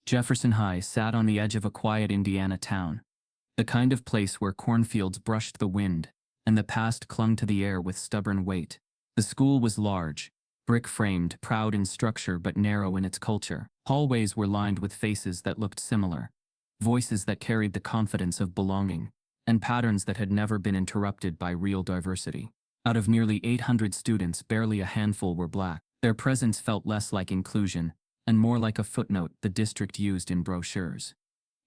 Jefferson High sat on the edge of a quiet Indiana town, the kind of place where cornfields brushed the wind, and the past clung to the air with stubborn weight. The school was large, brick-framed, proud in structure but narrow in its culture. Hallways were lined with faces that looked similar, voices that carried the confidence of belonging, and patterns that had never been interrupted by real diversity. Out of nearly 800 students, barely a handful were black. Their presence felt less like inclusion and more like a footnote the district used in brochures.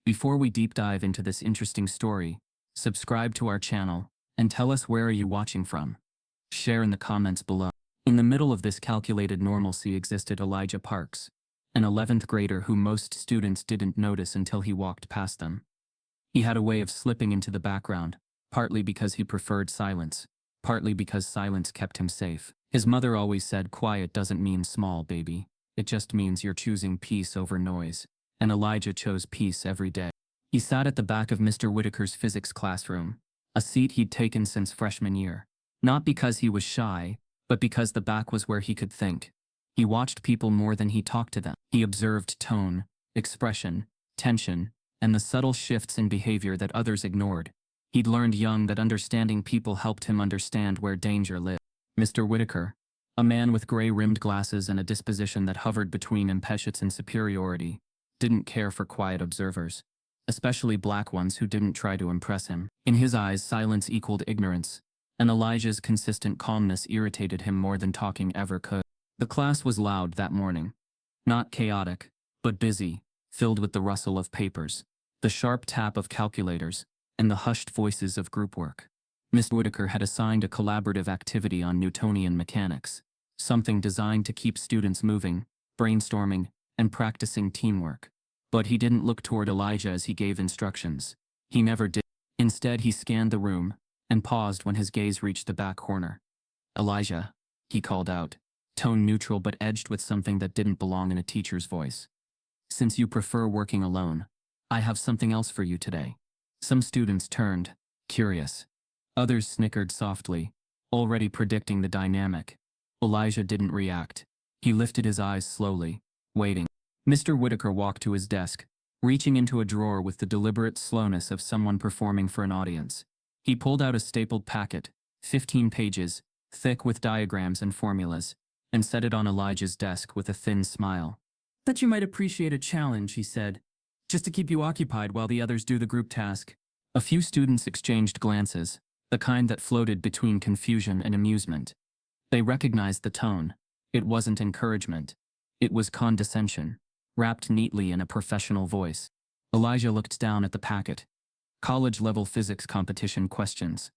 Before we deep dive into this interesting story, subscribe to our channel and tell us where are you watching from. Share in the comments below. In the middle of this calculated normalcy existed Elijah Parks, an 11th grader who most students didn't notice until he walked past them. He had a way of slipping into the background, partly because he preferred silence, partly because silence kept him safe. His mother always said, "Quiet doesn't mean small, baby. It just means you're choosing peace over noise." And Elijah chose peace every day. He sat at the back of Mr. Whitaker's physics classroom, a seat he'd taken since freshman year. Not because he was shy, but because the back was where he could think. He watched people more than he talked to them. He observed tone, expression, tension, and the subtle shifts in behavior that others ignored. He'd learned young that understanding people helped him understand where danger lived. Mr. Whitaker, a man with gray-rimmed glasses and a disposition that hovered between impatience and superiority, didn't care for quiet observers, especially black ones who didn't try to impress him. In his eyes, silence equaled ignorance, and Elijah's consistent calmness irritated him more than talking ever could. The class was loud that morning. Not chaotic, but busy, filled with the rustle of papers, the sharp tap of calculators, and the hushed voices of group work. Mr. Whitaker had assigned a collaborative activity on Newtonian mechanics, something designed to keep students moving, brainstorming, and practicing teamwork. But he didn't look toward Elijah as he gave instructions. He never did. Instead, he scanned the room and paused when his gaze reached the back corner. "Elijah," he called out, tone neutral but edged with something that didn't belong in a teacher's voice. "Since you prefer working alone, I have something else for you today." Some students turned, curious. Others snickered softly, already predicting the dynamic. Elijah didn't react. He lifted his eyes slowly, waiting. Mr. Whitaker walked to his desk, reaching into a drawer with the deliberate slowness of someone performing for an audience. He pulled out a stapled packet, 15 pages, thick with diagrams and formulas, and set it on Elijah's desk with a thin smile. "Thought you might appreciate a challenge," he said, "just to keep you occupied while the others do the group task." A few students exchanged glances, the kind that floated between confusion and amusement. They recognized the tone. It wasn't encouragement. It was condescension, wrapped neatly in a professional voice. Elijah looked down at the packet. College-level physics competition questions.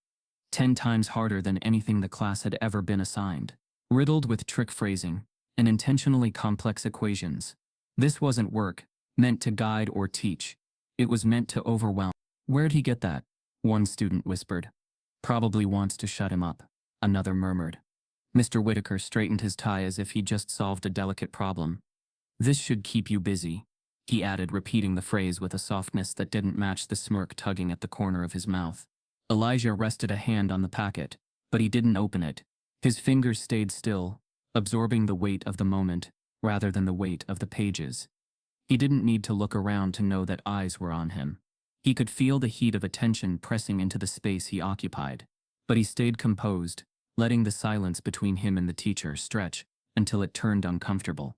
10 times harder than anything the class had ever been assigned. Riddled with trick phrasing and intentionally complex equations. This wasn't work, meant to guide or teach. It was meant to overwhelm. "Where'd he get that?" one student whispered. "Probably wants to shut him up," another murmured. Mr. Whitaker straightened his tie as if he'd just solved a delicate problem. "This should keep you busy," he added, repeating the phrase with a softness that didn't match the smirk tugging at the corner of his mouth. Elijah rested a hand on the packet, but he didn't open it. His fingers stayed still, absorbing the weight of the moment, rather than the weight of the pages. He didn't need to look around to know that eyes were on him. He could feel the heat of attention pressing into the space he occupied, but he stayed composed, letting the silence between him and the teacher stretch until it turned uncomfortable.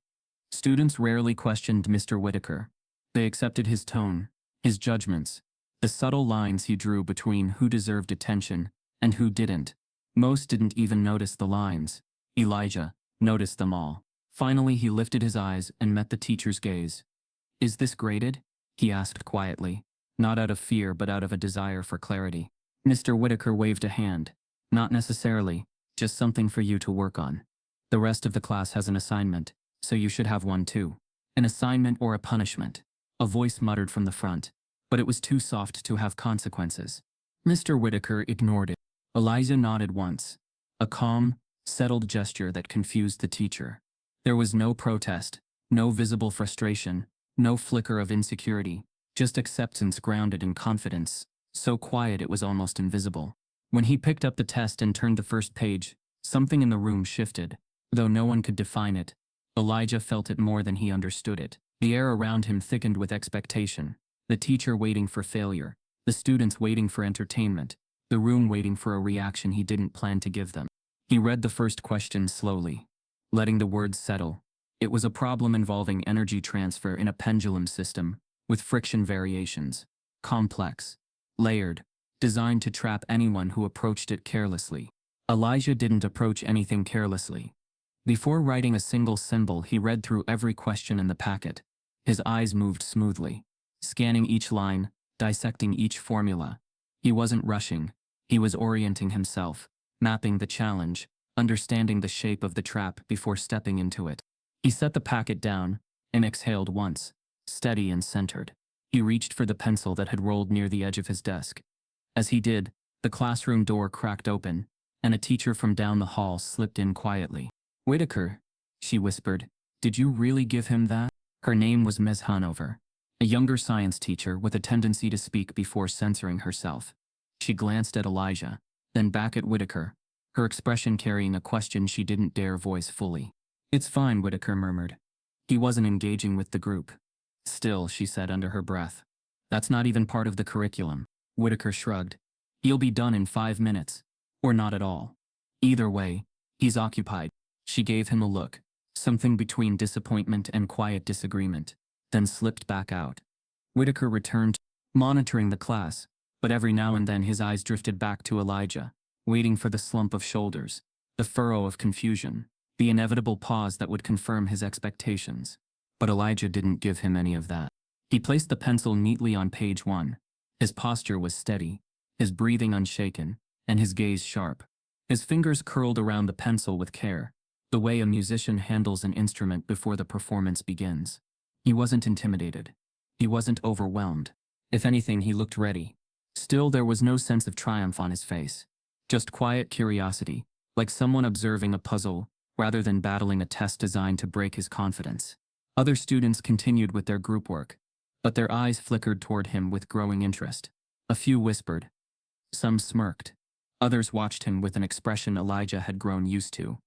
Students rarely questioned Mr. Whitaker. They accepted his tone, his judgments, the subtle lines he drew between who deserved attention and who didn't. Most didn't even notice the lines. Elijah noticed them all. Finally, he lifted his eyes and met the teacher's gaze. "Is this graded?" he asked quietly, not out of fear but out of a desire for clarity. Mr. Whitaker waved a hand. "Not necessarily, just something for you to work on. The rest of the class has an assignment, so you should have one too." "An assignment or a punishment?" a voice muttered from the front, but it was too soft to have consequences. Mr. Whitaker ignored it. Elijah nodded once, a calm, settled gesture that confused the teacher. There was no protest, no visible frustration, no flicker of insecurity, just acceptance grounded in confidence, so quiet it was almost invisible. When he picked up the test and turned the first page, something in the room shifted. Though no one could define it, Elijah felt it more than he understood it. The air around him thickened with expectation. The teacher waiting for failure. The students waiting for entertainment. The room waiting for a reaction he didn't plan to give them. He read the first question slowly, letting the words settle. It was a problem involving energy transfer in a pendulum system, with friction variations. Complex. Layered. Designed to trap anyone who approached it carelessly. Elijah didn't approach anything carelessly. Before writing a single symbol, he read through every question in the packet. His eyes moved smoothly, scanning each line, dissecting each formula. He wasn't rushing. He was orienting himself, mapping the challenge, understanding the shape of the trap before stepping into it. He set the packet down and exhaled once, steady and centered. He reached for the pencil that had rolled near the edge of his desk. As he did, the classroom door cracked open, and a teacher from down the hall slipped in quietly. "Whitaker," she whispered, "did you really give him that?" Her name was Ms. Hanover, a younger science teacher with a tendency to speak before censoring herself. She glanced at Elijah, then back at Whitaker, her expression carrying a question she didn't dare voice fully. "It's fine," Whitaker murmured. He wasn't engaging with the group. "Still," she said under her breath, "that's not even part of the curriculum." Whitaker shrugged. "He'll be done in 5 minutes. Or not at all. Either way, he's occupied." She gave him a look, something between disappointment and quiet disagreement, then slipped back out. Whitaker returned, monitoring the class, but every now and then his eyes drifted back to Elijah, waiting for the slump of shoulders, the furrow of confusion, the inevitable pause that would confirm his expectations. But Elijah didn't give him any of that. He placed the pencil neatly on page 1. His posture was steady, his breathing unshaken, and his gaze sharp. His fingers curled around the pencil with care, the way a musician handles an instrument before the performance begins. He wasn't intimidated. He wasn't overwhelmed. If anything, he looked ready. Still, there was no sense of triumph on his face. Just quiet curiosity, like someone observing a puzzle, rather than battling a test designed to break his confidence. Other students continued with their group work, but their eyes flickered toward him with growing interest. A few whispered. Some smirked. Others watched him with an expression Elijah had grown used to,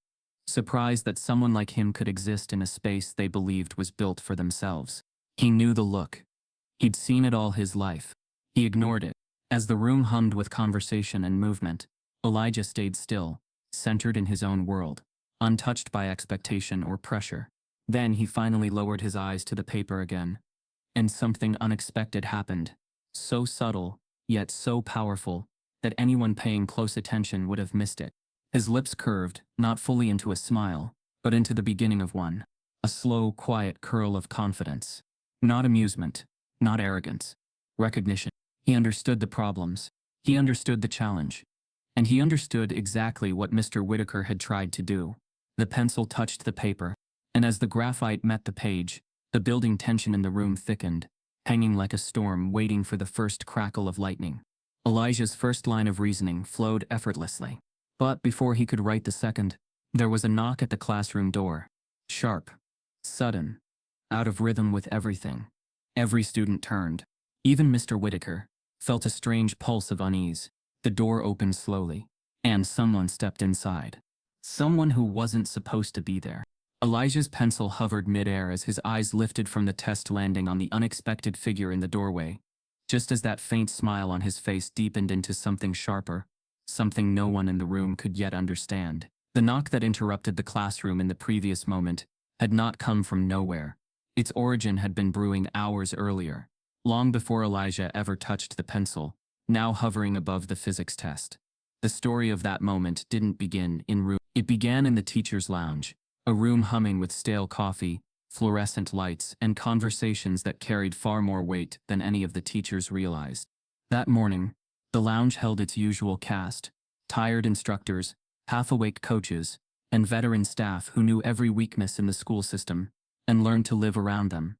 surprised that someone like him could exist in a space they believed was built for themselves. He knew the look. He'd seen it all his life. He ignored it. As the room hummed with conversation and movement, Elijah stayed still, centered in his own world, untouched by expectation or pressure. Then he finally lowered his eyes to the paper again. And something unexpected happened. So subtle, yet so powerful, that anyone paying close attention would have missed it. His lips curved, not fully into a smile, but into the beginning of one. A slow, quiet curl of confidence. Not amusement, not arrogance. Recognition. He understood the problems. He understood the challenge. And he understood exactly what Mr. Whitaker had tried to do. The pencil touched the paper, and as the graphite met the page, the building tension in the room thickened, hanging like a storm waiting for the first crackle of lightning. Elijah's first line of reasoning flowed effortlessly. But before he could write the second, there was a knock at the classroom door. Sharp. Sudden. Out of rhythm with everything. Every student turned. Even Mr. Whitaker felt a strange pulse of unease. The door opened slowly, and someone stepped inside. Someone who wasn't supposed to be there. Elijah's pencil hovered midair as his eyes lifted from the test, landing on the unexpected figure in the doorway. Just as that faint smile on his face deepened into something sharper, something no one in the room could yet understand. The knock that interrupted the classroom in the previous moment had not come from nowhere. Its origin had been brewing hours earlier, long before Elijah ever touched the pencil, now hovering above the physics test. The story of that moment didn't begin in room. It began in the teacher's lounge, a room humming with stale coffee, fluorescent lights, and conversations that carried far more weight than any of the teachers realized. That morning, the lounge held its usual cast: tired instructors, half-awake coaches, and veteran staff who knew every weakness in the school system and learned to live around them.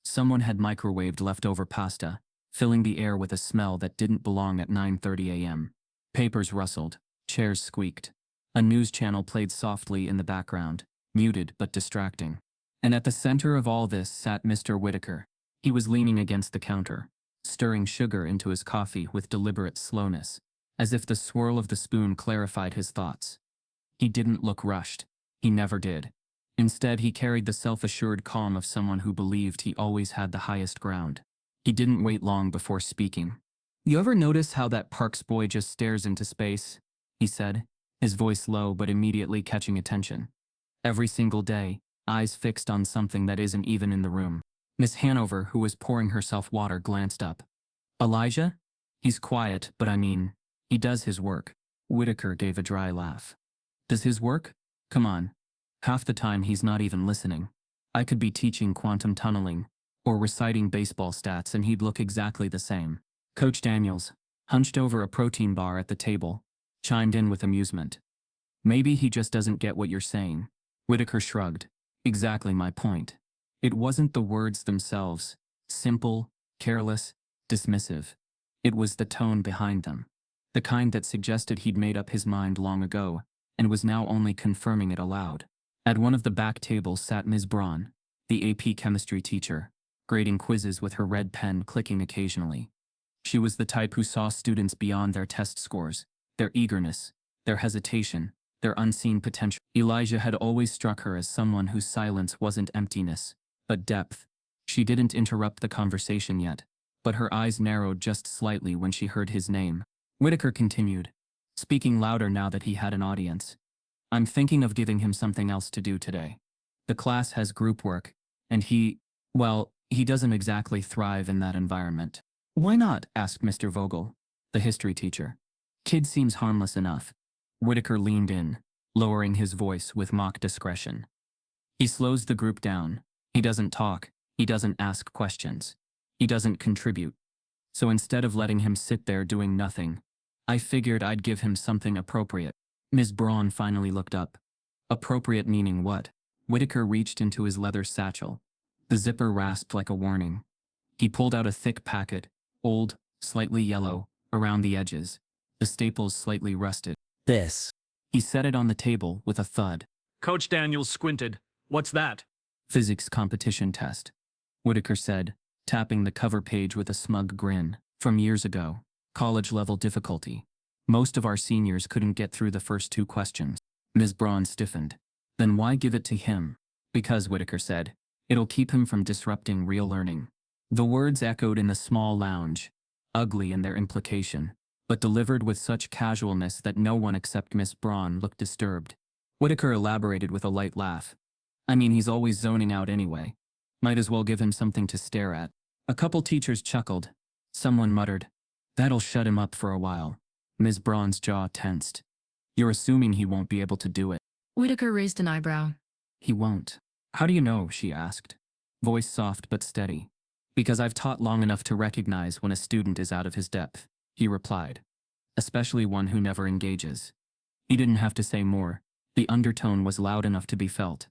Someone had microwaved leftover pasta, filling the air with a smell that didn't belong at 9:30 a.m. Papers rustled, chairs squeaked. A news channel played softly in the background, muted but distracting. And at the center of all this sat Mr. Whitaker. He was leaning against the counter, stirring sugar into his coffee with deliberate slowness, as if the swirl of the spoon clarified his thoughts. He didn't look rushed. He never did. Instead, he carried the self-assured calm of someone who believed he always had the highest ground. He didn't wait long before speaking. "You ever notice how that Parks boy just stares into space?" he said, his voice low but immediately catching attention. "Every single day, eyes fixed on something that isn't even in the room." Miss Hanover, who was pouring herself water, glanced up. "Elijah? He's quiet, but I mean, he does his work." Whitaker gave a dry laugh. "Does his work? Come on. Half the time he's not even listening. I could be teaching quantum tunneling or reciting baseball stats and he'd look exactly the same." Coach Daniels, hunched over a protein bar at the table, chimed in with amusement. "Maybe he just doesn't get what you're saying." Whitaker shrugged. "Exactly my point. It wasn't the words themselves, simple, careless, dismissive. It was the tone behind them. The kind that suggested he'd made up his mind long ago and was now only confirming it aloud." At one of the back tables sat Ms. Braun, the AP chemistry teacher, grading quizzes with her red pen clicking occasionally. She was the type who saw students beyond their test scores, their eagerness, their hesitation, their unseen potential. Elijah had always struck her as someone whose silence wasn't emptiness, but depth. She didn't interrupt the conversation yet, but her eyes narrowed just slightly when she heard his name. Whitaker continued, speaking louder now that he had an audience. "I'm thinking of giving him something else to do today. The class has group work, and he doesn't exactly thrive in that environment." "Why not?" asked Mr. Vogel, the history teacher. "Kid seems harmless enough." Whitaker leaned in, lowering his voice with mock discretion. "He slows the group down. He doesn't talk. He doesn't ask questions. He doesn't contribute. So instead of letting him sit there doing nothing, I figured I'd give him something appropriate." Ms. Braun finally looked up. "Appropriate meaning what?" Whitaker reached into his leather satchel. The zipper rasped like a warning. He pulled out a thick packet, old, slightly yellow, around the edges, the staples slightly rusted. "This." He set it on the table with a thud. Coach Daniels squinted. "What's that?" "Physics competition test," Whitaker said, tapping the cover page with a smug grin. "From years ago. College-level difficulty. Most of our seniors couldn't get through the first 2 questions." Ms. Braun stiffened. "Then why give it to him?" "Because," Whitaker said, "it'll keep him from disrupting real learning." The words echoed in the small lounge, ugly in their implication, but delivered with such casualness that no one except Miss Braun looked disturbed. Whitaker elaborated with a light laugh. "I mean, he's always zoning out anyway. Might as well give him something to stare at." A couple teachers chuckled. Someone muttered, "That'll shut him up for a while." Ms. Braun's jaw tensed. "You're assuming he won't be able to do it." Whitaker raised an eyebrow. "He won't." "How do you know?" she asked, voice soft but steady. "Because I've taught long enough to recognize when a student is out of his depth," he replied. "Especially one who never engages." He didn't have to say more. The undertone was loud enough to be felt.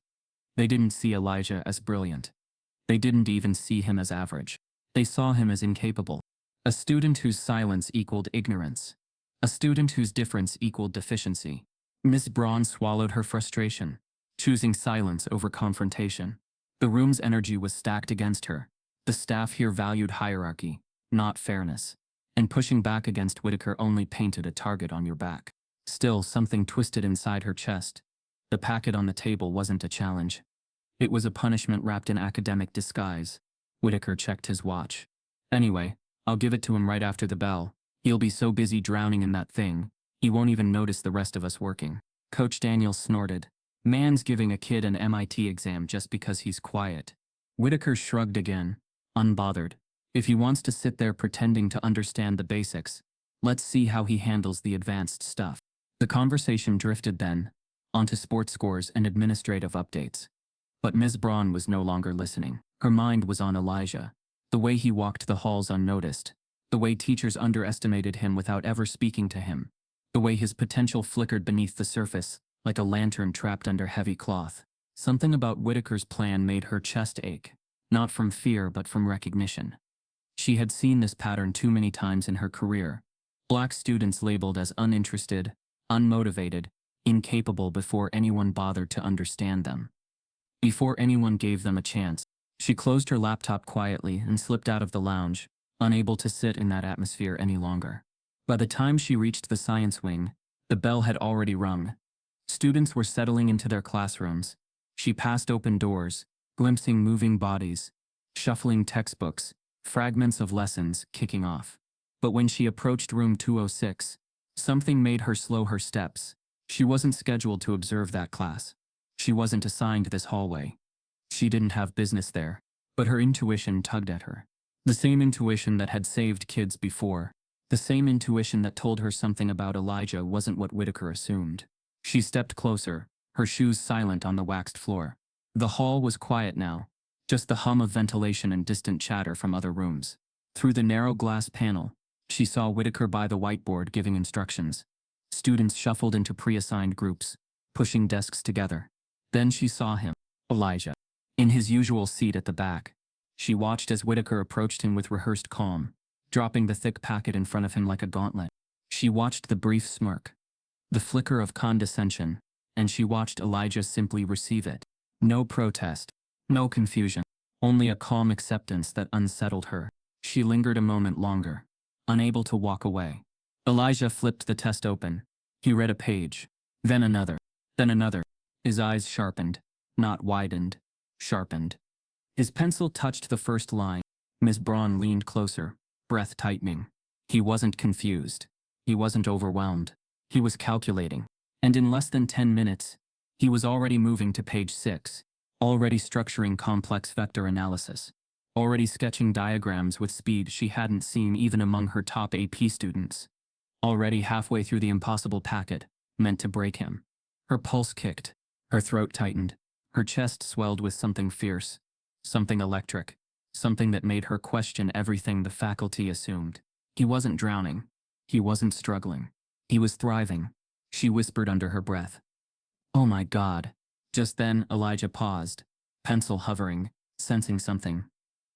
They didn't see Elijah as brilliant. They didn't even see him as average. They saw him as incapable. A student whose silence equaled ignorance. A student whose difference equaled deficiency. Miss Braun swallowed her frustration, choosing silence over confrontation. The room's energy was stacked against her. The staff here valued hierarchy, not fairness. And pushing back against Whitaker only painted a target on your back. Still, something twisted inside her chest. The packet on the table wasn't a challenge. It was a punishment wrapped in academic disguise. Whitaker checked his watch. "Anyway, I'll give it to him right after the bell. He'll be so busy drowning in that thing, he won't even notice the rest of us working." Coach Daniels snorted. "Man's giving a kid an MIT exam just because he's quiet." Whitaker shrugged again, unbothered. If he wants to sit there pretending to understand the basics, let's see how he handles the advanced stuff. The conversation drifted then, onto sports scores and administrative updates. But Ms. Braun was no longer listening. Her mind was on Elijah. The way he walked the halls unnoticed. The way teachers underestimated him without ever speaking to him. The way his potential flickered beneath the surface, like a lantern trapped under heavy cloth. Something about Whitaker's plan made her chest ache, not from fear but from recognition. She had seen this pattern too many times in her career. Black students labeled as uninterested, unmotivated, incapable before anyone bothered to understand them. Before anyone gave them a chance. She closed her laptop quietly and slipped out of the lounge, unable to sit in that atmosphere any longer. By the time she reached the science wing, the bell had already rung. Students were settling into their classrooms, She passed open doors, glimpsing moving bodies, shuffling textbooks, fragments of lessons kicking off. But when she approached room 206, something made her slow her steps. She wasn't scheduled to observe that class. She wasn't assigned this hallway. She didn't have business there. But her intuition tugged at her. The same intuition that had saved kids before. The same intuition that told her something about Elijah wasn't what Whitaker assumed. She stepped closer, her shoes silent on the waxed floor. The hall was quiet now, just the hum of ventilation and distant chatter from other rooms. Through the narrow glass panel, she saw Whitaker by the whiteboard giving instructions. Students shuffled into pre-assigned groups, pushing desks together. Then she saw him, Elijah, in his usual seat at the back. She watched as Whitaker approached him with rehearsed calm, dropping the thick packet in front of him like a gauntlet. She watched the brief smirk, the flicker of condescension, and she watched Elijah simply receive it. No protest, no confusion, only a calm acceptance that unsettled her. She lingered a moment longer, unable to walk away. Elijah flipped the test open. He read a page, then another, then another. His eyes sharpened, not widened, sharpened. His pencil touched the first line. Miss Braun leaned closer, breath tightening. He wasn't confused. He wasn't overwhelmed. He was calculating. And in less than 10 minutes, he was already moving to page 6, already structuring complex vector analysis, already sketching diagrams with speed she hadn't seen even among her top AP students, already halfway through the impossible packet, meant to break him. Her pulse kicked, her throat tightened, her chest swelled with something fierce, something electric, something that made her question everything the faculty assumed. He wasn't drowning. He wasn't struggling. He was thriving. She whispered under her breath. Oh my God. Just then, Elijah paused, pencil hovering, sensing something.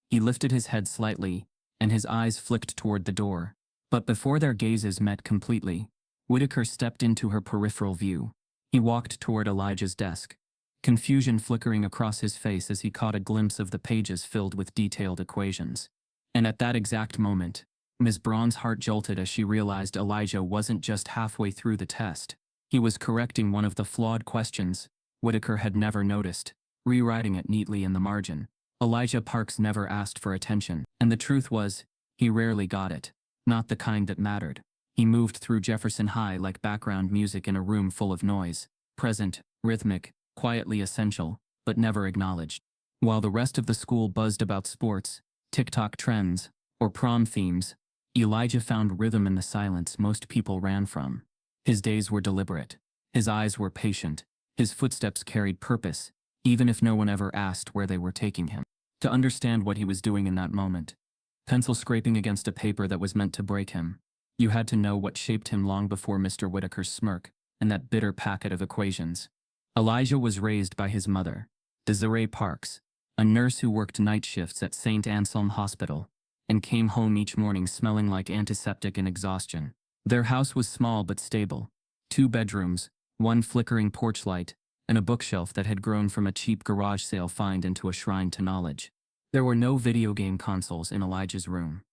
He lifted his head slightly, and his eyes flicked toward the door. But before their gazes met completely, Whitaker stepped into her peripheral view. He walked toward Elijah's desk, confusion flickering across his face as he caught a glimpse of the pages filled with detailed equations. And at that exact moment, Ms. Braun's heart jolted as she realized Elijah wasn't just halfway through the test. He was correcting one of the flawed questions Whitaker had never noticed, rewriting it neatly in the margin. Elijah Parks never asked for attention, and the truth was, he rarely got it. Not the kind that mattered. He moved through Jefferson High like background music in a room full of noise, present, rhythmic, quietly essential, but never acknowledged. While the rest of the school buzzed about sports, TikTok trends, or prom themes, Elijah found rhythm in the silence most people ran from. His days were deliberate. His eyes were patient. His footsteps carried purpose, even if no one ever asked where they were taking him. To understand what he was doing in that moment, pencil scraping against a paper that was meant to break him, you had to know what shaped him long before Mr. Whitaker's smirk and that bitter packet of equations. Elijah was raised by his mother, Desiree Parks, a nurse who worked night shifts at St. Anselm Hospital, and came home each morning smelling like antiseptic and exhaustion. Their house was small but stable. 2 bedrooms, 1 flickering porch light, and a bookshelf that had grown from a cheap garage sale find into a shrine to knowledge. There were no video game consoles in Elijah's room.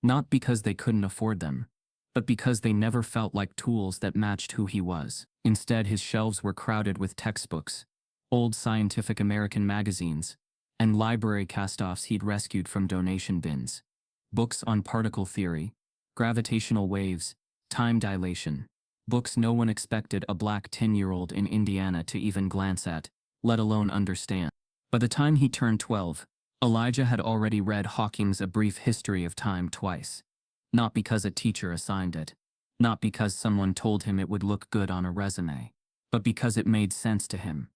Not because they couldn't afford them, but because they never felt like tools that matched who he was. Instead, his shelves were crowded with textbooks, old Scientific American magazines, and library cast-offs he'd rescued from donation bins. Books on particle theory, gravitational waves, time dilation. Books no one expected a black 10-year-old in Indiana to even glance at, let alone understand. By the time he turned 12, Elijah had already read Hawking's A Brief History of Time twice. Not because a teacher assigned it, not because someone told him it would look good on a resume, but because it made sense to him.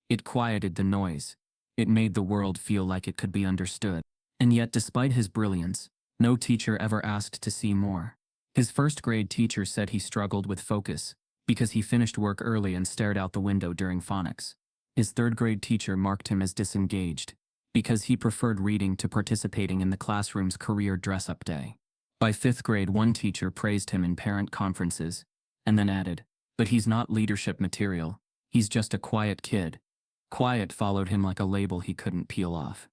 It quieted the noise. It made the world feel like it could be understood. And yet, despite his brilliance, no teacher ever asked to see more. His first-grade teacher said he struggled with focus because he finished work early and stared out the window during phonics. His third-grade teacher marked him as disengaged because he preferred reading to participating in the classroom's career dress-up day. By 5th grade, one teacher praised him in parent conferences, and then added, "But he's not leadership material. He's just a quiet kid." Quiet followed him like a label he couldn't peel off.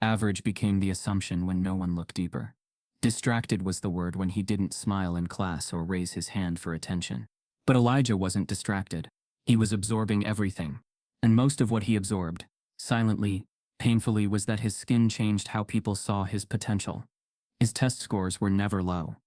Average became the assumption when no one looked deeper. Distracted was the word when he didn't smile in class or raise his hand for attention. But Elijah wasn't distracted. He was absorbing everything. And most of what he absorbed, silently, painfully, was that his skin changed how people saw his potential. His test scores were never low.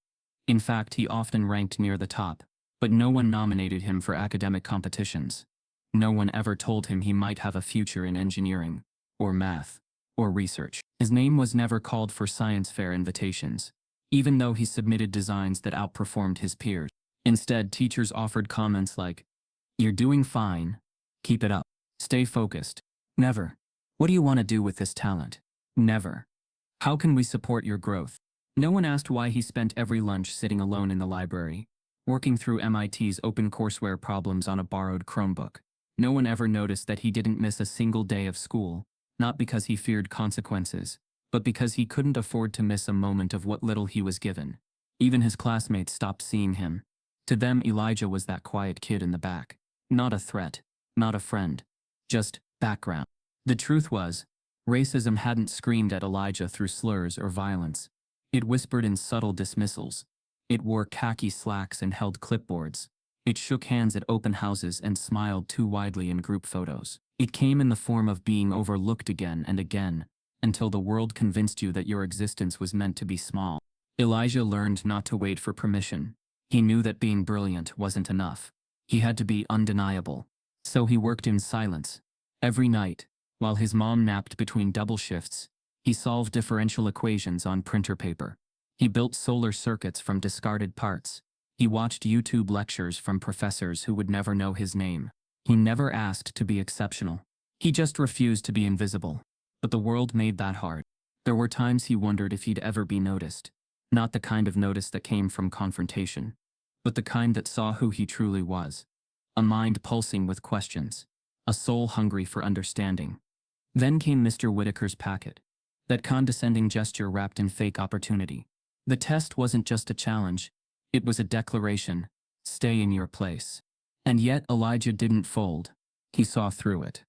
In fact, he often ranked near the top, but no one nominated him for academic competitions. No one ever told him he might have a future in engineering, or math, or research. His name was never called for science fair invitations, even though he submitted designs that outperformed his peers. Instead, teachers offered comments like, "You're doing fine. Keep it up. Stay focused." Never, "What do you want to do with this talent?" Never, "How can we support your growth?" No one asked why he spent every lunch sitting alone in the library, working through MIT's OpenCourseWare problems on a borrowed Chromebook. No one ever noticed that he didn't miss a single day of school, not because he feared consequences, but because he couldn't afford to miss a moment of what little he was given. Even his classmates stopped seeing him. To them, Elijah was that quiet kid in the back. Not a threat, not a friend, just background. The truth was, racism hadn't screamed at Elijah through slurs or violence. It whispered in subtle dismissals. It wore khaki slacks and held clipboards. It shook hands at open houses and smiled too widely in group photos. It came in the form of being overlooked again and again, until the world convinced you that your existence was meant to be small. Elijah learned not to wait for permission. He knew that being brilliant wasn't enough. He had to be undeniable. So he worked in silence. Every night, while his mom napped between double shifts, he solved differential equations on printer paper. He built solar circuits from discarded parts. He watched YouTube lectures from professors who would never know his name. He never asked to be exceptional. He just refused to be invisible. But the world made that hard. There were times he wondered if he'd ever be noticed. Not the kind of notice that came from confrontation, but the kind that saw who he truly was. A mind pulsing with questions. A soul hungry for understanding. Then came Mr. Whitaker's packet. That condescending gesture wrapped in fake opportunity. The test wasn't just a challenge. It was a declaration. Stay in your place. And yet Elijah didn't fold. He saw through it.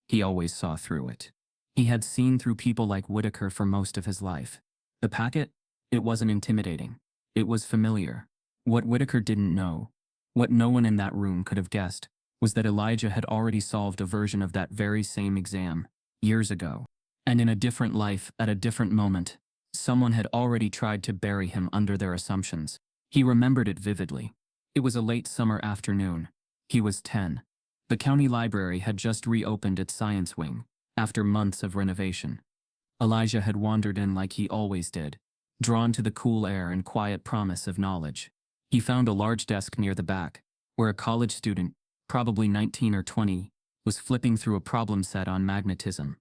He always saw through it. He had seen through people like Whitaker for most of his life. The packet? It wasn't intimidating. It was familiar. What Whitaker didn't know, what no one in that room could have guessed, was that Elijah had already solved a version of that very same exam, years ago. And in a different life, at a different moment, someone had already tried to bury him under their assumptions. He remembered it vividly. It was a late summer afternoon. He was 10. The county library had just reopened its science wing, after months of renovation. Elijah had wandered in like he always did, drawn to the cool air and quiet promise of knowledge. He found a large desk near the back, where a college student, probably 19 or 20, was flipping through a problem set on magnetism.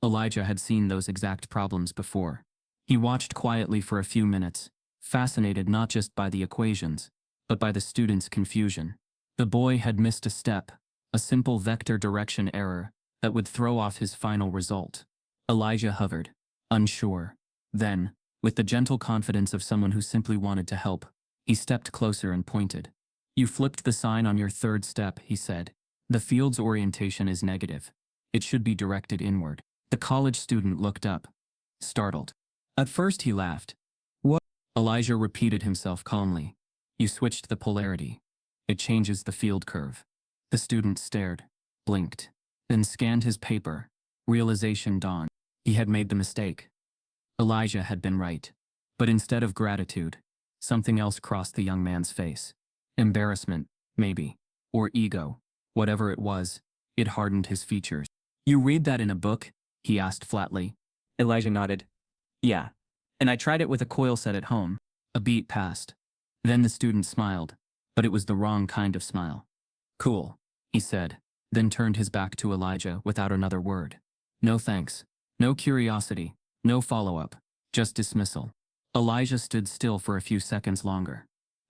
Elijah had seen those exact problems before. He watched quietly for a few minutes, fascinated not just by the equations, but by the student's confusion. The boy had missed a step, a simple vector direction error that would throw off his final result. Elijah hovered, unsure. Then, with the gentle confidence of someone who simply wanted to help, he stepped closer and pointed. "You flipped the sign on your third step," he said. "The field's orientation is negative. It should be directed inward." The college student looked up, startled. At first he laughed. "What?" Elijah repeated himself calmly. "You switched the polarity. It changes the field curve." The student stared, blinked, then scanned his paper. Realization dawned. He had made the mistake. Elijah had been right. But instead of gratitude, something else crossed the young man's face. Embarrassment, maybe. Or ego. Whatever it was, it hardened his features. "You read that in a book?" he asked flatly. Elijah nodded. "Yeah. And I tried it with a coil set at home." A beat passed. Then the student smiled, but it was the wrong kind of smile. "Cool," he said, then turned his back to Elijah without another word. No thanks. No curiosity. No follow-up. Just dismissal. Elijah stood still for a few seconds longer,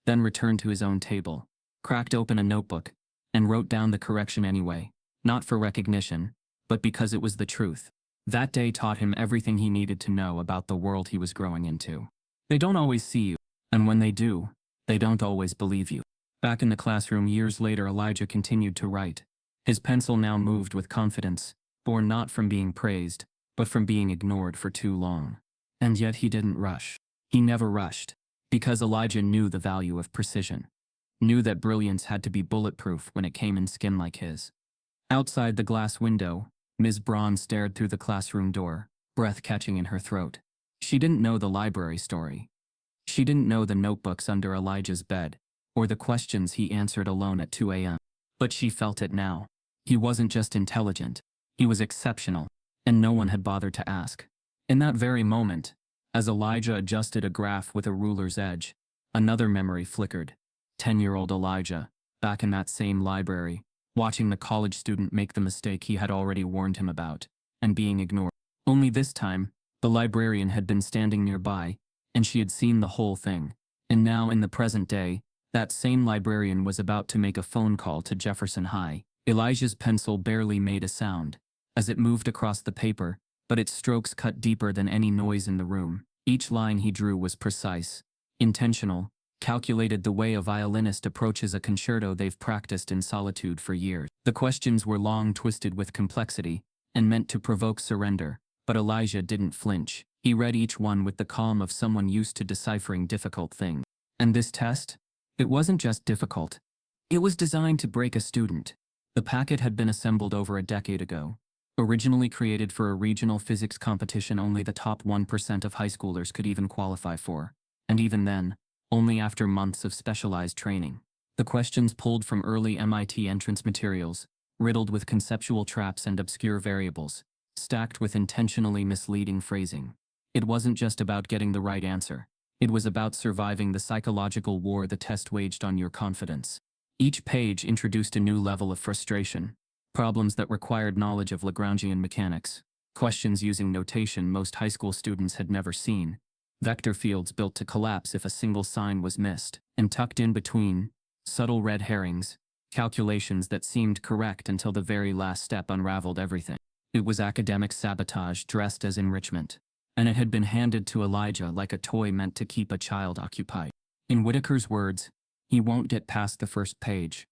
then returned to his own table, cracked open a notebook, and wrote down the correction anyway, not for recognition, but because it was the truth. That day taught him everything he needed to know about the world he was growing into. They don't always see you, and when they do, they don't always believe you. Back in the classroom years later, Elijah continued to write. His pencil now moved with confidence, born not from being praised, but from being ignored for too long. And yet he didn't rush. He never rushed, because Elijah knew the value of precision, knew that brilliance had to be bulletproof when it came in skin like his. Outside the glass window, Ms. Braun stared through the classroom door, breath catching in her throat. She didn't know the library story. She didn't know the notebooks under Elijah's bed, or the questions he answered alone at 2 a.m. But she felt it now. He wasn't just intelligent. He was exceptional, and no one had bothered to ask. In that very moment, as Elijah adjusted a graph with a ruler's edge, another memory flickered. 10-year-old Elijah, back in that same library, watching the college student make the mistake he had already warned him about, and being ignored. Only this time, the librarian had been standing nearby, and she had seen the whole thing. And now, in the present day, that same librarian was about to make a phone call to Jefferson High. Elijah's pencil barely made a sound as it moved across the paper, but its strokes cut deeper than any noise in the room. Each line he drew was precise, intentional, calculated the way a violinist approaches a concerto they've practiced in solitude for years. The questions were long, twisted with complexity, and meant to provoke surrender, but Elijah didn't flinch. He read each one with the calm of someone used to deciphering difficult things. And this test? It wasn't just difficult. It was designed to break a student. The packet had been assembled over a decade ago. Originally created for a regional physics competition only the top 1% of high schoolers could even qualify for. And even then, only after months of specialized training. The questions pulled from early MIT entrance materials, riddled with conceptual traps and obscure variables, stacked with intentionally misleading phrasing. It wasn't just about getting the right answer. It was about surviving the psychological war the test waged on your confidence. Each page introduced a new level of frustration, problems that required knowledge of Lagrangian mechanics, questions using notation most high school students had never seen, vector fields built to collapse if a single sign was missed, and tucked in between, subtle red herrings, calculations that seemed correct until the very last step unraveled everything. It was academic sabotage dressed as enrichment, and it had been handed to Elijah like a toy meant to keep a child occupied. In Whitaker's words, "He won't get past the first page."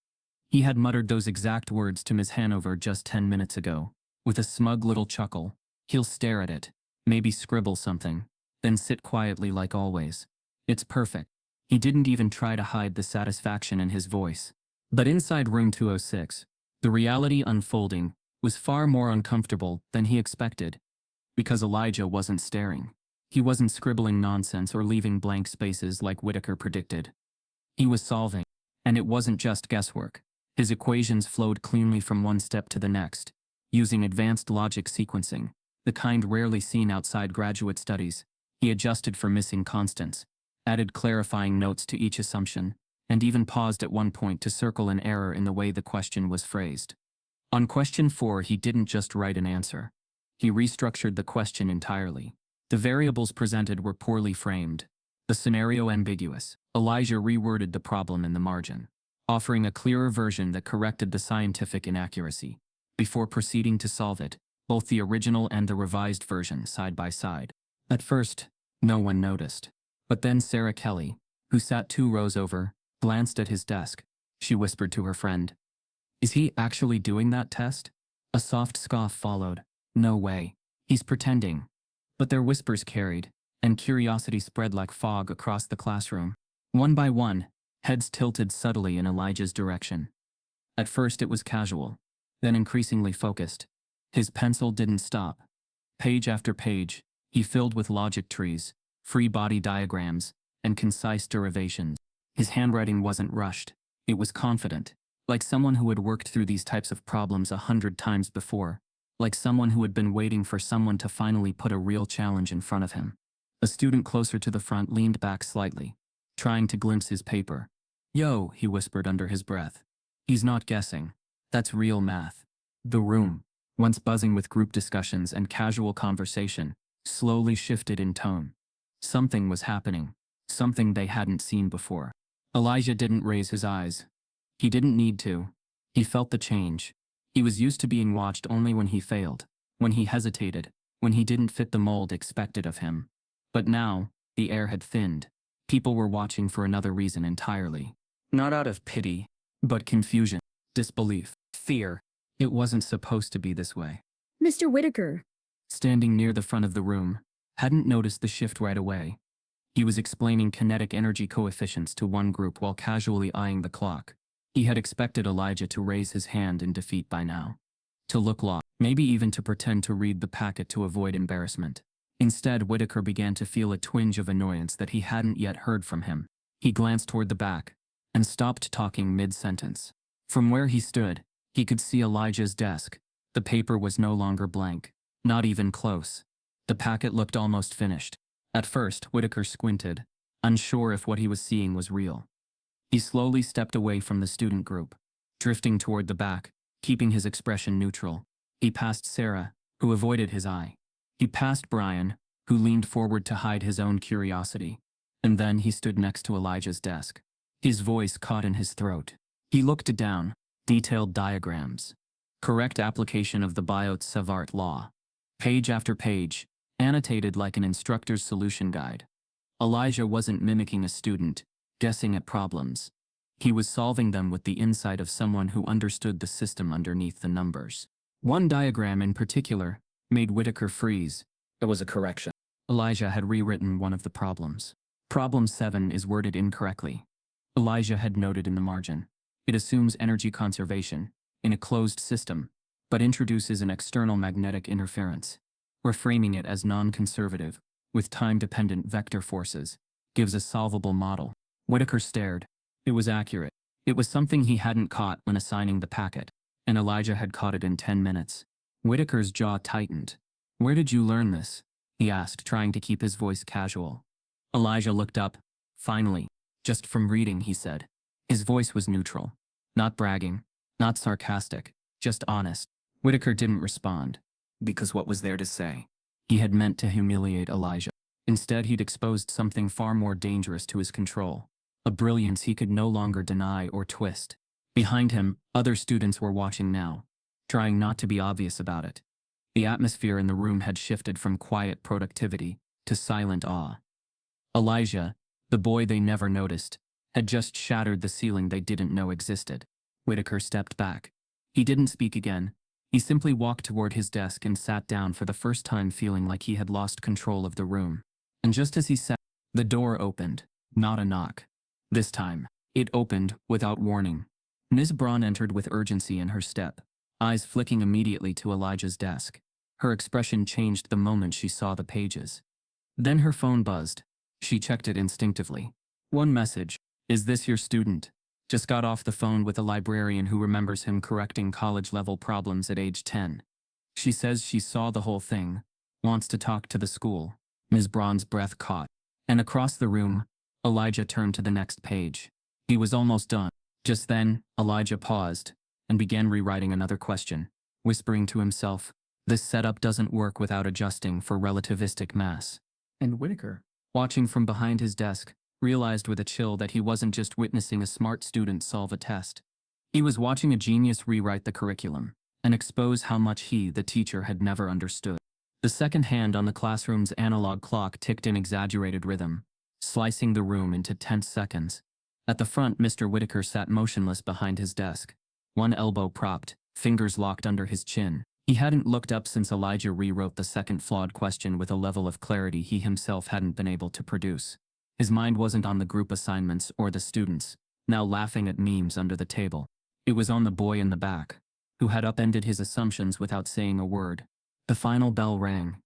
He had muttered those exact words to Ms. Hanover just 10 minutes ago. With a smug little chuckle, he'll stare at it, maybe scribble something, then sit quietly like always. It's perfect. He didn't even try to hide the satisfaction in his voice. But inside room 206, the reality unfolding was far more uncomfortable than he expected. Because Elijah wasn't staring. He wasn't scribbling nonsense or leaving blank spaces like Whitaker predicted. He was solving. And it wasn't just guesswork. His equations flowed cleanly from one step to the next, using advanced logic sequencing, the kind rarely seen outside graduate studies. He adjusted for missing constants, added clarifying notes to each assumption, and even paused at one point to circle an error in the way the question was phrased. On question 4, he didn't just write an answer. He restructured the question entirely. The variables presented were poorly framed, the scenario ambiguous. Elijah reworded the problem in the margin, offering a clearer version that corrected the scientific inaccuracy. Before proceeding to solve it, both the original and the revised version side by side. At first, no one noticed. But then Sarah Kelly, who sat 2 rows over, glanced at his desk. She whispered to her friend, "Is he actually doing that test?" A soft scoff followed. "No way. He's pretending." But their whispers carried, and curiosity spread like fog across the classroom. One by one, heads tilted subtly in Elijah's direction. At first it was casual, then increasingly focused. His pencil didn't stop. Page after page, he filled with logic trees, free body diagrams, and concise derivations. His handwriting wasn't rushed. It was confident, like someone who had worked through these types of problems 100 times before, like someone who had been waiting for someone to finally put a real challenge in front of him. A student closer to the front leaned back slightly, trying to glimpse his paper. "Yo," he whispered under his breath. "He's not guessing. That's real math." The room, once buzzing with group discussions and casual conversation, slowly shifted in tone. Something was happening, something they hadn't seen before. Elijah didn't raise his eyes. He didn't need to. He felt the change. He was used to being watched only when he failed, when he hesitated, when he didn't fit the mold expected of him. But now, the air had thinned. People were watching for another reason entirely. Not out of pity, but confusion, disbelief, fear. It wasn't supposed to be this way. Mr. Whitaker, Standing near the front of the room, hadn't noticed the shift right away. He was explaining kinetic energy coefficients to one group while casually eyeing the clock. He had expected Elijah to raise his hand in defeat by now. to look lost, maybe even to pretend to read the packet to avoid embarrassment. Instead, Whitaker began to feel a twinge of annoyance that he hadn't yet heard from him. He glanced toward the back and stopped talking mid-sentence. From where he stood, he could see Elijah's desk. The paper was no longer blank, not even close. The packet looked almost finished. At first, Whitaker squinted, unsure if what he was seeing was real. He slowly stepped away from the student group, drifting toward the back, keeping his expression neutral. He passed Sarah, who avoided his eye. He passed Brian, who leaned forward to hide his own curiosity. And then he stood next to Elijah's desk. His voice caught in his throat. He looked down, detailed diagrams. Correct application of the Biot-Savart law. Page after page, annotated like an instructor's solution guide. Elijah wasn't mimicking a student, guessing at problems. He was solving them with the insight of someone who understood the system underneath the numbers. One diagram in particular made Whitaker freeze. It was a correction. Elijah had rewritten one of the problems. Problem 7 is worded incorrectly. Elijah had noted in the margin. It assumes energy conservation in a closed system, but introduces an external magnetic interference. Reframing it as non-conservative, with time-dependent vector forces, gives a solvable model. Whitaker stared. It was accurate. It was something he hadn't caught when assigning the packet, and Elijah had caught it in 10 minutes. Whitaker's jaw tightened. "Where did you learn this?" he asked, trying to keep his voice casual. Elijah looked up. "Finally. Just from reading," he said. His voice was neutral. Not bragging, not sarcastic, just honest. Whitaker didn't respond, because what was there to say? He had meant to humiliate Elijah. Instead, he'd exposed something far more dangerous to his control. A brilliance he could no longer deny or twist. Behind him, other students were watching now, trying not to be obvious about it. The atmosphere in the room had shifted from quiet productivity to silent awe. Elijah, the boy they never noticed, had just shattered the ceiling they didn't know existed. Whitaker stepped back. He didn't speak again. He simply walked toward his desk and sat down, for the first time feeling like he had lost control of the room. And just as he sat, the door opened. Not a knock. This time, it opened without warning. Ms. Braun entered with urgency in her step, eyes flicking immediately to Elijah's desk. Her expression changed the moment she saw the pages. Then her phone buzzed. She checked it instinctively. One message. "Is this your student? Just got off the phone with a librarian who remembers him correcting college-level problems at age 10. She says she saw the whole thing. Wants to talk to the school." Ms. Braun's breath caught. And across the room, Elijah turned to the next page. He was almost done. Just then, Elijah paused and began rewriting another question, whispering to himself, "This setup doesn't work without adjusting for relativistic mass." And Whitaker, watching from behind his desk, realized with a chill that he wasn't just witnessing a smart student solve a test. He was watching a genius rewrite the curriculum and expose how much he, the teacher, had never understood. The second hand on the classroom's analog clock ticked in exaggerated rhythm, slicing the room into tense seconds. At the front, Mr. Whitaker sat motionless behind his desk, one elbow propped, fingers locked under his chin. He hadn't looked up since Elijah rewrote the second flawed question with a level of clarity he himself hadn't been able to produce. His mind wasn't on the group assignments or the students, now laughing at memes under the table. It was on the boy in the back, who had upended his assumptions without saying a word. The final bell rang.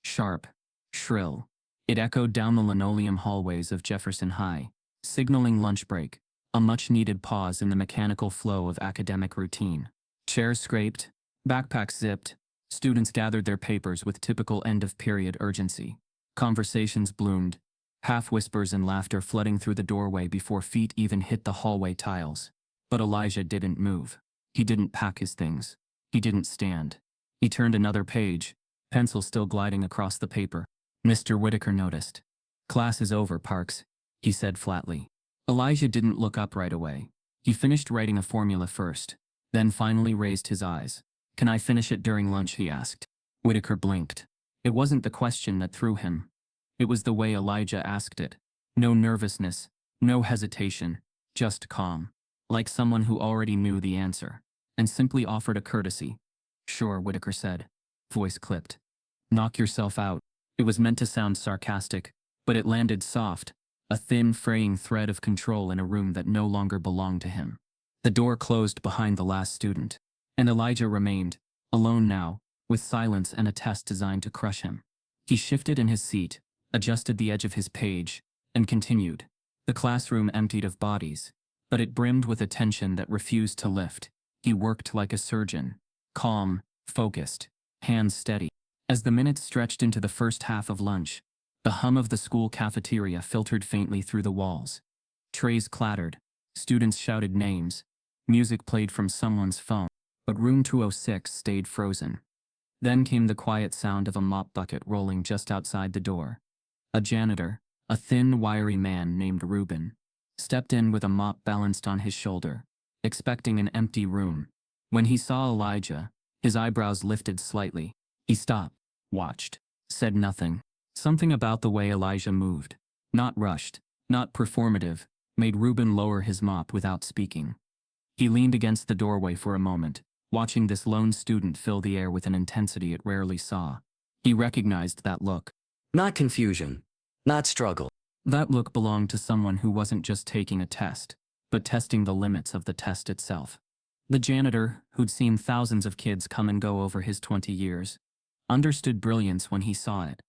Sharp, shrill. It echoed down the linoleum hallways of Jefferson High, signaling lunch break, a much-needed pause in the mechanical flow of academic routine. Chairs scraped, backpacks zipped, students gathered their papers with typical end-of-period urgency. Conversations bloomed, half-whispers and laughter flooding through the doorway before feet even hit the hallway tiles. But Elijah didn't move. He didn't pack his things. He didn't stand. He turned another page, pencil still gliding across the paper. Mr. Whitaker noticed. "Class is over, Parks," he said flatly. Elijah didn't look up right away. He finished writing a formula first, then finally raised his eyes. "Can I finish it during lunch?" he asked. Whitaker blinked. It wasn't the question that threw him. It was the way Elijah asked it. No nervousness, no hesitation, just calm, like someone who already knew the answer, and simply offered a courtesy. "Sure," Whitaker said, voice clipped. "Knock yourself out." It was meant to sound sarcastic, but it landed soft, a thin, fraying thread of control in a room that no longer belonged to him. The door closed behind the last student, and Elijah remained, alone now, with silence and a test designed to crush him. He shifted in his seat, adjusted the edge of his page, and continued. The classroom emptied of bodies, but it brimmed with a tension that refused to lift. He worked like a surgeon, calm, focused, hands steady. As the minutes stretched into the first half of lunch, the hum of the school cafeteria filtered faintly through the walls. Trays clattered, students shouted names, music played from someone's phone, but room 206 stayed frozen. Then came the quiet sound of a mop bucket rolling just outside the door. A janitor, a thin, wiry man named Reuben, stepped in with a mop balanced on his shoulder, expecting an empty room. When he saw Elijah, his eyebrows lifted slightly. He stopped, watched, said nothing. Something about the way Elijah moved, not rushed, not performative, made Reuben lower his mop without speaking. He leaned against the doorway for a moment, watching this lone student fill the air with an intensity it rarely saw. He recognized that look. Not confusion. Not struggle. That look belonged to someone who wasn't just taking a test, but testing the limits of the test itself. The janitor, who'd seen thousands of kids come and go over his 20 years, understood brilliance when he saw it.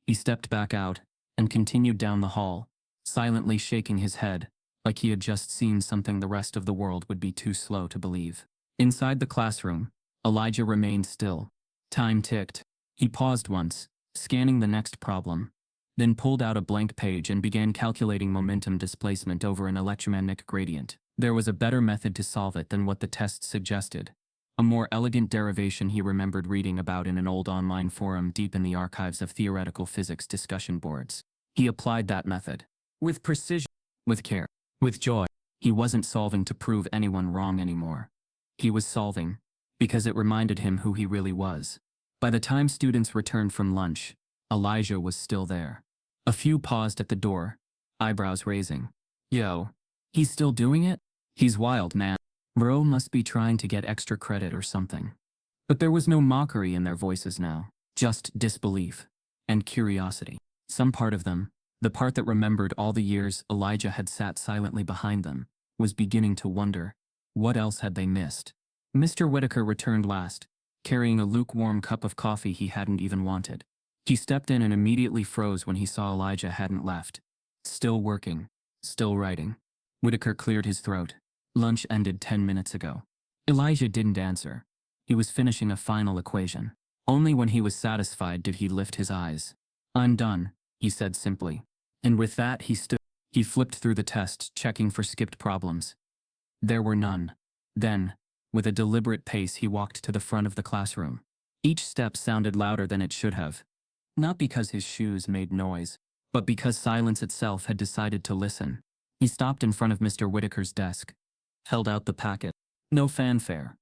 He stepped back out and continued down the hall, silently shaking his head, like he had just seen something the rest of the world would be too slow to believe. Inside the classroom, Elijah remained still. Time ticked. He paused once, scanning the next problem, then pulled out a blank page and began calculating momentum displacement over an electromagnetic gradient. There was a better method to solve it than what the test suggested. A more elegant derivation he remembered reading about in an old online forum deep in the archives of theoretical physics discussion boards. He applied that method. With precision, with care, with joy. He wasn't solving to prove anyone wrong anymore. He was solving because it reminded him who he really was. By the time students returned from lunch, Elijah was still there. A few paused at the door, eyebrows raising. Yo, he's still doing it? He's wild, man. Bro must be trying to get extra credit or something. But there was no mockery in their voices now, just disbelief and curiosity. Some part of them, the part that remembered all the years Elijah had sat silently behind them, was beginning to wonder, what else had they missed? Mr. Whitaker returned last, carrying a lukewarm cup of coffee he hadn't even wanted. He stepped in and immediately froze when he saw Elijah hadn't left. Still working, still writing. Whitaker cleared his throat. Lunch ended 10 minutes ago. Elijah didn't answer. He was finishing a final equation. Only when he was satisfied did he lift his eyes. I'm done, he said simply. And with that he stood. He flipped through the test, checking for skipped problems. There were none. Then, with a deliberate pace, he walked to the front of the classroom. Each step sounded louder than it should have. Not because his shoes made noise, but because silence itself had decided to listen. He stopped in front of Mr. Whitaker's desk, held out the packet. No fanfare.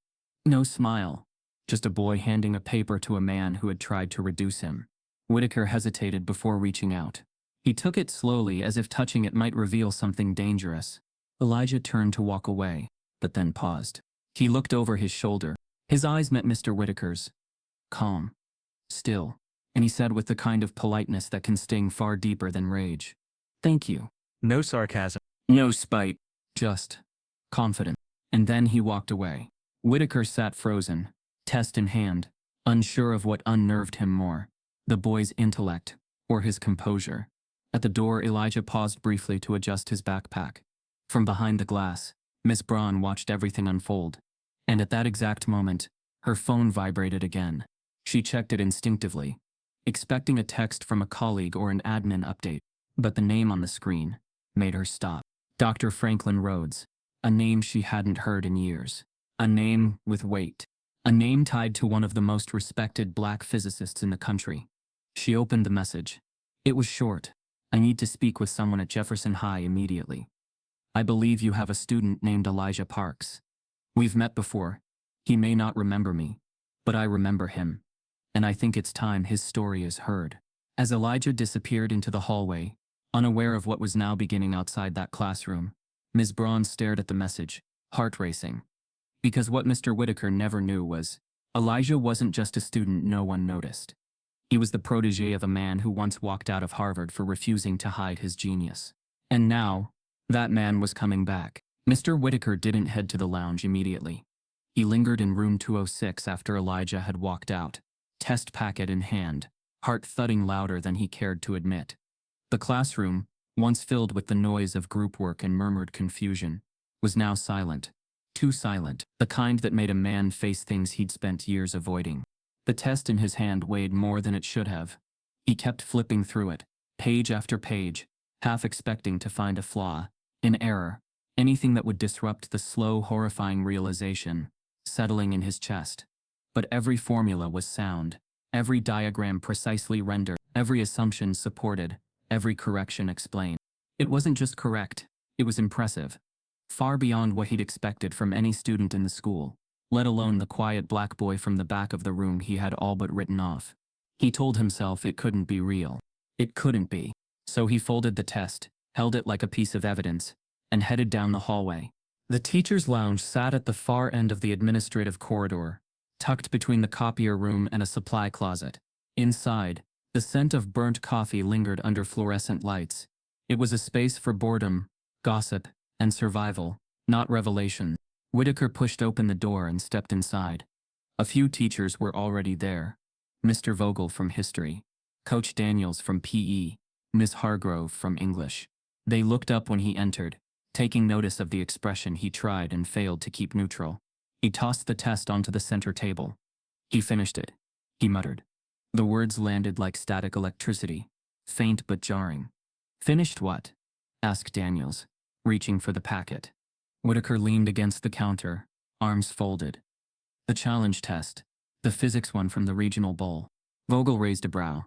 No smile. Just a boy handing a paper to a man who had tried to reduce him. Whitaker hesitated before reaching out. He took it slowly, as if touching it might reveal something dangerous. Elijah turned to walk away, but then paused. He looked over his shoulder. His eyes met Mr. Whitaker's. Calm. Still. And he said with the kind of politeness that can sting far deeper than rage. Thank you. No sarcasm. No spite. Just confident. And then he walked away. Whitaker sat frozen, test in hand, unsure of what unnerved him more, the boy's intellect or his composure. At the door, Elijah paused briefly to adjust his backpack. From behind the glass, Miss Braun watched everything unfold. And at that exact moment, her phone vibrated again. She checked it instinctively, expecting a text from a colleague or an admin update. But the name on the screen made her stop. Dr. Franklin Rhodes. A name she hadn't heard in years. A name with weight. A name tied to one of the most respected black physicists in the country. She opened the message. It was short. I need to speak with someone at Jefferson High immediately. I believe you have a student named Elijah Parks. We've met before. He may not remember me, but I remember him. And I think it's time his story is heard. As Elijah disappeared into the hallway, unaware of what was now beginning outside that classroom, Ms. Braun stared at the message, heart racing. Because what Mr. Whitaker never knew was, Elijah wasn't just a student no one noticed. He was the protege of a man who once walked out of Harvard for refusing to hide his genius. And now, that man was coming back. Mr. Whitaker didn't head to the lounge immediately. He lingered in room 206 after Elijah had walked out, test packet in hand, heart thudding louder than he cared to admit. The classroom, once filled with the noise of group work and murmured confusion, was now silent. Too silent, the kind that made a man face things he'd spent years avoiding. The test in his hand weighed more than it should have. He kept flipping through it, page after page, half expecting to find a flaw, an error, anything that would disrupt the slow, horrifying realization settling in his chest. But every formula was sound, every diagram precisely rendered, every assumption supported, every correction explained. It wasn't just correct, it was impressive. Far beyond what he'd expected from any student in the school, let alone the quiet black boy from the back of the room he had all but written off. He told himself it couldn't be real. It couldn't be. So he folded the test, held it like a piece of evidence, and headed down the hallway. The teacher's lounge sat at the far end of the administrative corridor, tucked between the copier room and a supply closet. Inside, the scent of burnt coffee lingered under fluorescent lights. It was a space for boredom, gossip, and survival, not revelation. Whitaker pushed open the door and stepped inside. A few teachers were already there. Mr. Vogel from history, Coach Daniels from PE, Miss Hargrove from English. They looked up when he entered, taking notice of the expression he tried and failed to keep neutral. He tossed the test onto the center table. He finished it, he muttered. The words landed like static electricity, faint but jarring. Finished what? Asked Daniels, reaching for the packet. Whitaker leaned against the counter, arms folded. The challenge test, the physics one from the regional bowl. Vogel raised a brow.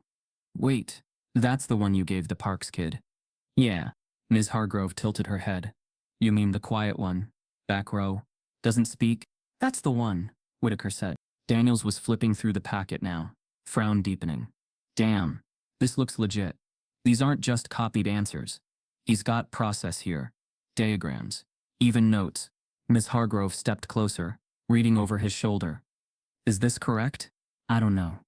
Wait, that's the one you gave the Parks kid. Yeah. Ms. Hargrove tilted her head. You mean the quiet one? Back row? Doesn't speak? That's the one, Whitaker said. Daniels was flipping through the packet now, frown deepening. Damn, this looks legit. These aren't just copied answers. He's got process here. Diagrams. Even notes. Ms. Hargrove stepped closer, reading over his shoulder. Is this correct? I don't know,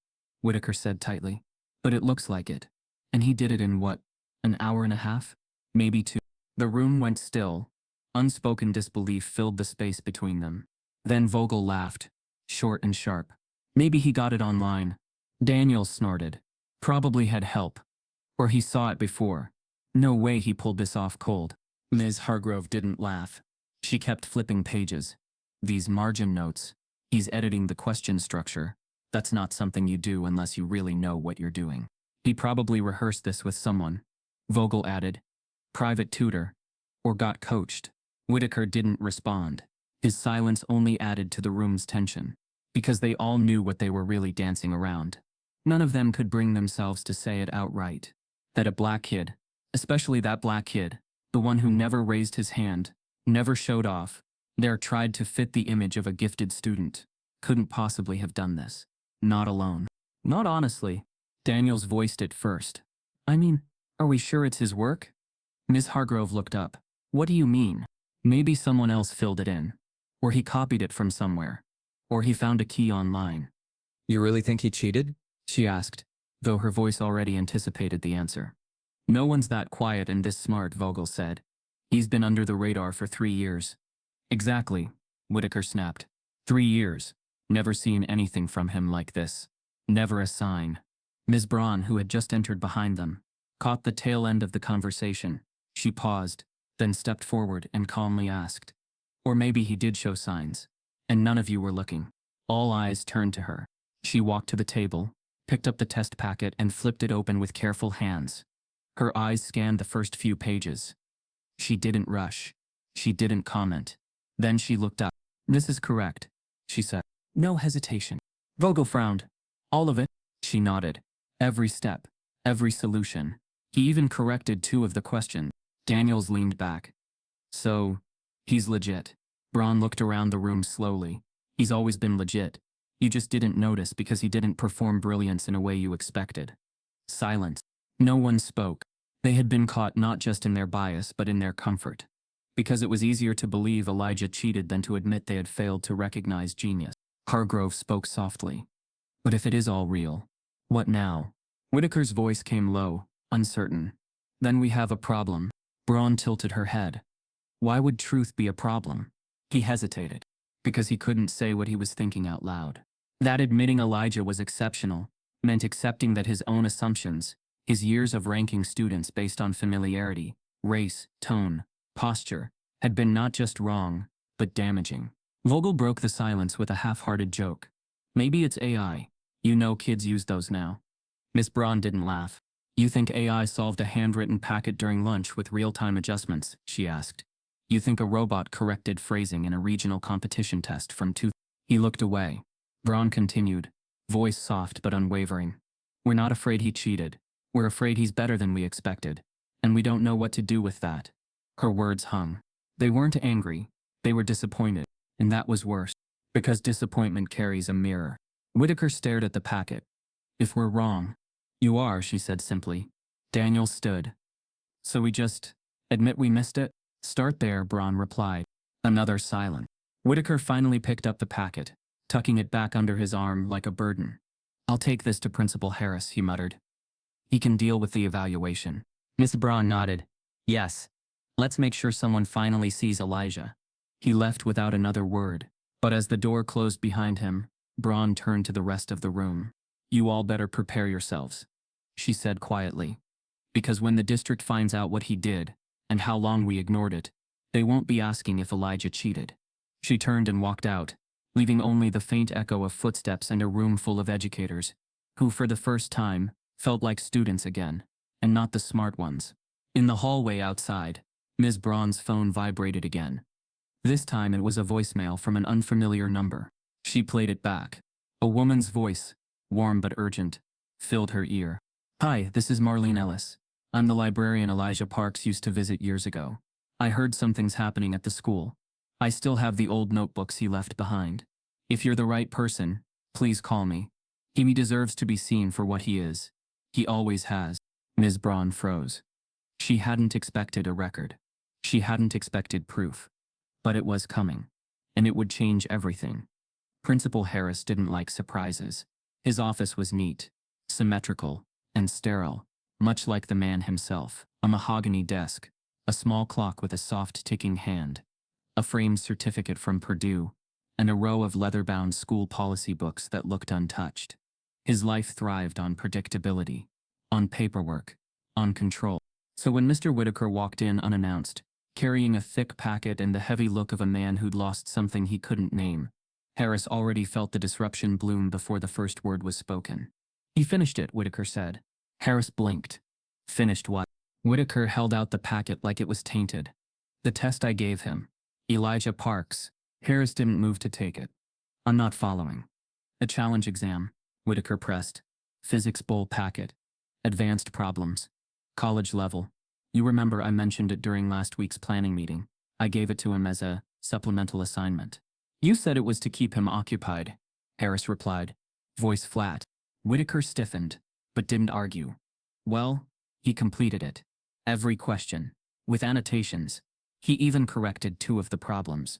Whitaker said tightly. But it looks like it. And he did it in what? An hour and a half? Maybe two. The room went still. Unspoken disbelief filled the space between them. Then Vogel laughed, short and sharp. Maybe he got it online. Daniels snorted. Probably had help. Or he saw it before. No way he pulled this off cold. Ms. Hargrove didn't laugh. She kept flipping pages. These margin notes. He's editing the question structure. That's not something you do unless you really know what you're doing. He probably rehearsed this with someone, Vogel added. Private tutor. Or got coached. Whitaker didn't respond. His silence only added to the room's tension, because they all knew what they were really dancing around. None of them could bring themselves to say it outright. That a black kid, especially that black kid, the one who never raised his hand, never showed off, there tried to fit the image of a gifted student, couldn't possibly have done this. Not alone. Not honestly. Daniels voiced it first. I mean, are we sure it's his work? Ms. Hargrove looked up. What do you mean? Maybe someone else filled it in. Or he copied it from somewhere. Or he found a key online. You really think he cheated? She asked, though her voice already anticipated the answer. No one's that quiet and this smart, Vogel said. He's been under the radar for 3 years. Exactly, Whitaker snapped. 3 years. Never seen anything from him like this. Never a sign. Ms. Braun, who had just entered behind them, caught the tail end of the conversation. She paused, then stepped forward and calmly asked, or maybe he did show signs, and none of you were looking. All eyes turned to her. She walked to the table, picked up the test packet and flipped it open with careful hands. Her eyes scanned the first few pages. She didn't rush. She didn't comment. Then she looked up. This is correct, she said. No hesitation. Vogel frowned. All of it? She nodded. Every step. Every solution. He even corrected 2 of the questions. Daniels leaned back. So, he's legit. Braun looked around the room slowly. He's always been legit. You just didn't notice because he didn't perform brilliance in a way you expected. Silence. No one spoke. They had been caught not just in their bias but in their comfort. Because it was easier to believe Elijah cheated than to admit they had failed to recognize genius. Hargrove spoke softly. But if it is all real, what now? Whitaker's voice came low, uncertain. Then we have a problem. Braun tilted her head. Why would truth be a problem? He hesitated. because he couldn't say what he was thinking out loud. That admitting Elijah was exceptional meant accepting that his own assumptions, his years of ranking students based on familiarity, race, tone, posture, had been not just wrong, but damaging. Vogel broke the silence with a half-hearted joke. Maybe it's AI. You know kids use those now. Miss Braun didn't laugh. You think AI solved a handwritten packet during lunch with real-time adjustments, she asked. You think a robot corrected phrasing in a regional competition test from two... He looked away. Braun continued, voice soft but unwavering. We're not afraid he cheated. We're afraid he's better than we expected. And we don't know what to do with that. Her words hung. They weren't angry. They were disappointed. And that was worse. Because disappointment carries a mirror. Whitaker stared at the packet. If we're wrong. You are, she said simply. Daniel stood. So we just admit we missed it? Start there, Braun replied. Another silence. Whitaker finally picked up the packet, tucking it back under his arm like a burden. I'll take this to Principal Harris, he muttered. He can deal with the evaluation. Miss Braun nodded. Yes. Let's make sure someone finally sees Elijah. He left without another word, but as the door closed behind him, Braun turned to the rest of the room. You all better prepare yourselves, she said quietly. Because when the district finds out what he did, and how long we ignored it, they won't be asking if Elijah cheated. She turned and walked out, leaving only the faint echo of footsteps and a room full of educators, who for the first time, felt like students again, and not the smart ones. In the hallway outside, Ms. Braun's phone vibrated again. This time it was a voicemail from an unfamiliar number. She played it back. A woman's voice, warm but urgent, filled her ear. Hi, this is Marlene Ellis. I'm the librarian Elijah Parks used to visit years ago. I heard something's happening at the school. I still have the old notebooks he left behind. If you're the right person, please call me. He deserves to be seen for what he is. He always has. Ms. Braun froze. She hadn't expected a record. She hadn't expected proof. But it was coming. And it would change everything. Principal Harris didn't like surprises. His office was neat, symmetrical, and sterile, much like the man himself. A mahogany desk, a small clock with a soft ticking hand, a framed certificate from Purdue, and a row of leather-bound school policy books that looked untouched. His life thrived on predictability, on paperwork, on control. So when Mr. Whitaker walked in unannounced, carrying a thick packet and the heavy look of a man who'd lost something he couldn't name, Harris already felt the disruption bloom before the first word was spoken. He finished it, Whitaker said. Harris blinked. Finished what? Whitaker held out the packet like it was tainted. The test I gave him. Elijah Parks. Harris didn't move to take it. I'm not following. A challenge exam. Whitaker pressed. Physics bowl packet. Advanced problems. College level. You remember I mentioned it during last week's planning meeting. I gave it to him as a supplemental assignment. You said it was to keep him occupied, Harris replied, voice flat. Whitaker stiffened, but didn't argue. Well, he completed it. Every question. With annotations. He even corrected 2 of the problems.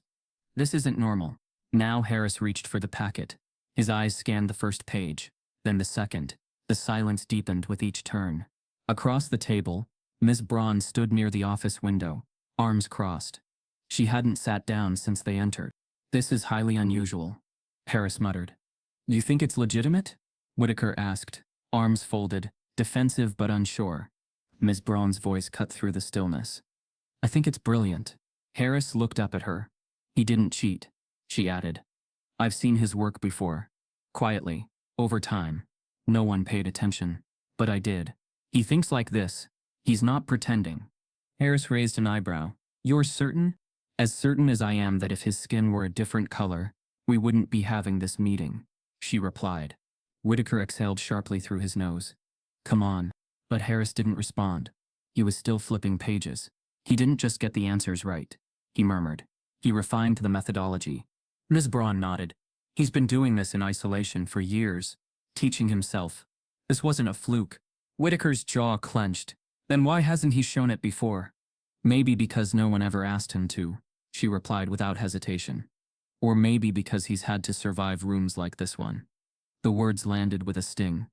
This isn't normal. Now Harris reached for the packet. His eyes scanned the first page, then the second. The silence deepened with each turn. Across the table, Ms. Braun stood near the office window, arms crossed. She hadn't sat down since they entered. This is highly unusual, Harris muttered. Do you think it's legitimate? Whitaker asked, arms folded, defensive but unsure. Ms. Braun's voice cut through the stillness. I think it's brilliant. Harris looked up at her. He didn't cheat, she added. I've seen his work before. Quietly, over time. No one paid attention. But I did. He thinks like this. He's not pretending. Harris raised an eyebrow. You're certain? As certain as I am that if his skin were a different color, we wouldn't be having this meeting, she replied. Whitaker exhaled sharply through his nose. Come on. But Harris didn't respond. He was still flipping pages. He didn't just get the answers right, he murmured. He refined the methodology. Ms. Braun nodded. He's been doing this in isolation for years, teaching himself. This wasn't a fluke. Whitaker's jaw clenched. Then why hasn't he shown it before? Maybe because no one ever asked him to, she replied without hesitation. Or maybe because he's had to survive rooms like this one. The words landed with a sting.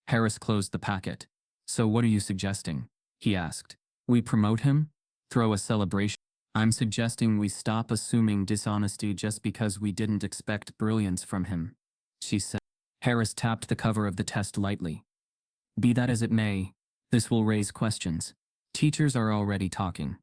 Harris closed the packet. So what are you suggesting? He asked. We promote him? Throw a celebration? I'm suggesting we stop assuming dishonesty just because we didn't expect brilliance from him, she said. Harris tapped the cover of the test lightly. Be that as it may, this will raise questions. Teachers are already talking.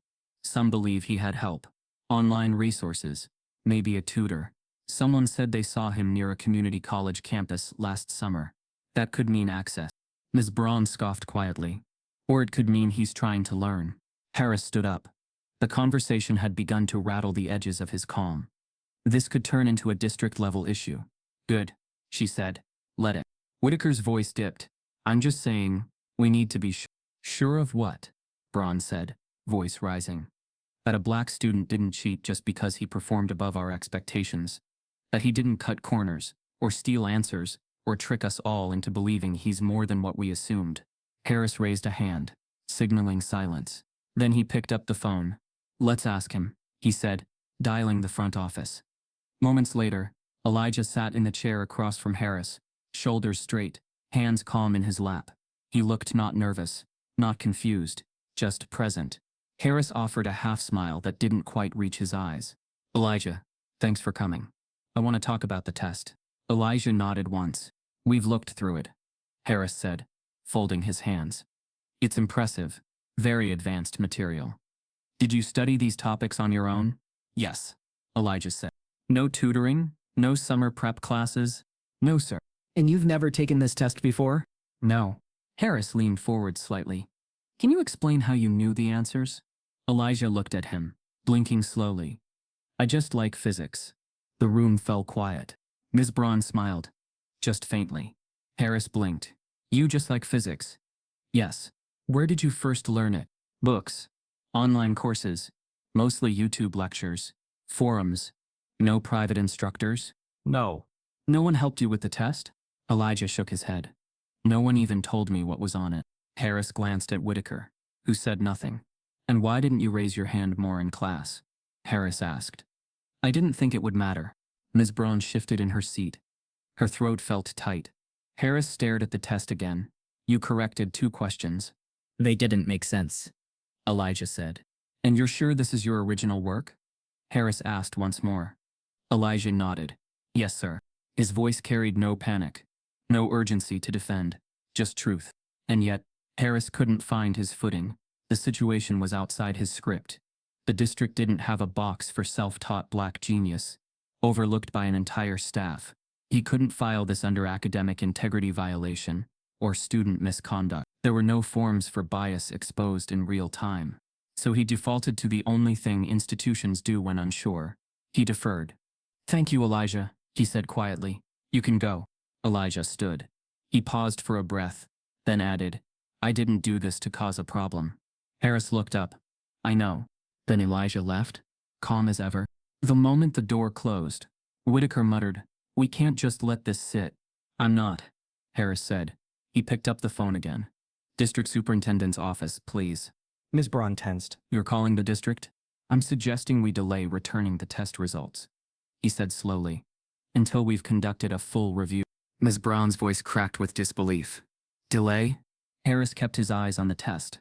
Some believe he had help. Online resources. Maybe a tutor. Someone said they saw him near a community college campus last summer. That could mean access. Ms. Braun scoffed quietly. Or it could mean he's trying to learn. Harris stood up. The conversation had begun to rattle the edges of his calm. This could turn into a district-level issue. Good, she said. Let it. Whitaker's voice dipped. I'm just saying, we need to be sure. Sure of what? Braun said, voice rising. That a black student didn't cheat just because he performed above our expectations. That he didn't cut corners, or steal answers, or trick us all into believing he's more than what we assumed. Harris raised a hand, signaling silence. Then he picked up the phone. Let's ask him, he said, dialing the front office. Moments later, Elijah sat in the chair across from Harris, shoulders straight, hands calm in his lap. He looked not nervous, not confused, just present. Harris offered a half-smile that didn't quite reach his eyes. Elijah, thanks for coming. I want to talk about the test. Elijah nodded once. We've looked through it, Harris said, folding his hands. It's impressive, very advanced material. Did you study these topics on your own? Yes, Elijah said. No tutoring? No summer prep classes? No, sir. And you've never taken this test before? No. Harris leaned forward slightly. Can you explain how you knew the answers? Elijah looked at him, blinking slowly. I just like physics. The room fell quiet. Ms. Braun smiled, just faintly. Harris blinked. You just like physics? Yes. Where did you first learn it? Books. Online courses. Mostly YouTube lectures. Forums. No private instructors? No. No one helped you with the test? Elijah shook his head. No one even told me what was on it. Harris glanced at Whitaker, who said nothing. And why didn't you raise your hand more in class? Harris asked. I didn't think it would matter. Ms. Braun shifted in her seat. Her throat felt tight. Harris stared at the test again. You corrected 2 questions. They didn't make sense. Elijah said. And you're sure this is your original work? Harris asked once more. Elijah nodded. Yes, sir. His voice carried no panic, no urgency to defend, just truth. And yet, Harris couldn't find his footing. The situation was outside his script. The district didn't have a box for self-taught black genius, overlooked by an entire staff. He couldn't file this under academic integrity violation or student misconduct. There were no forms for bias exposed in real time. So he defaulted to the only thing institutions do when unsure. He deferred. Thank you, Elijah, he said quietly. You can go. Elijah stood. He paused for a breath, then added, I didn't do this to cause a problem. Harris looked up. I know. Then Elijah left, calm as ever. The moment the door closed, Whitaker muttered, We can't just let this sit. I'm not, Harris said. He picked up the phone again. District Superintendent's office, please. Ms. Braun tensed. You're calling the district? I'm suggesting we delay returning the test results, he said slowly, until we've conducted a full review. Ms. Braun's voice cracked with disbelief. Delay? Harris kept his eyes on the test.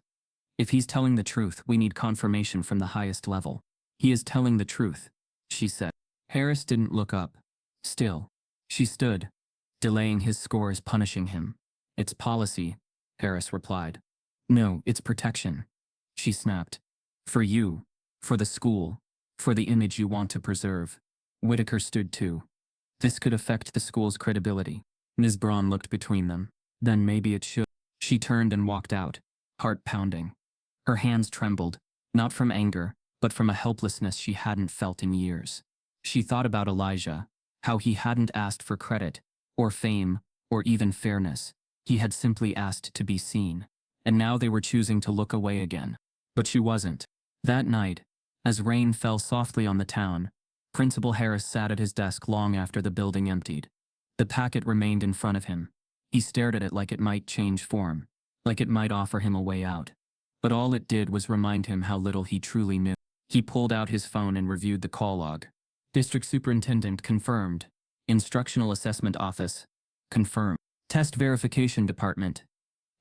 If he's telling the truth, we need confirmation from the highest level. He is telling the truth, she said. Harris didn't look up. Still, she stood. Delaying his score is punishing him. It's policy, Harris replied. No, it's protection, she snapped. For you, for the school, for the image you want to preserve. Whitaker stood too. This could affect the school's credibility. Ms. Braun looked between them. Then maybe it should. She turned and walked out, heart pounding. Her hands trembled, not from anger, but from a helplessness she hadn't felt in years. She thought about Elijah, how he hadn't asked for credit, or fame, or even fairness. He had simply asked to be seen. And now they were choosing to look away again. But she wasn't. That night, as rain fell softly on the town, Principal Harris sat at his desk long after the building emptied. The packet remained in front of him. He stared at it like it might change form, like it might offer him a way out. But all it did was remind him how little he truly knew. He pulled out his phone and reviewed the call log. District Superintendent confirmed. Instructional Assessment Office confirmed. Test Verification Department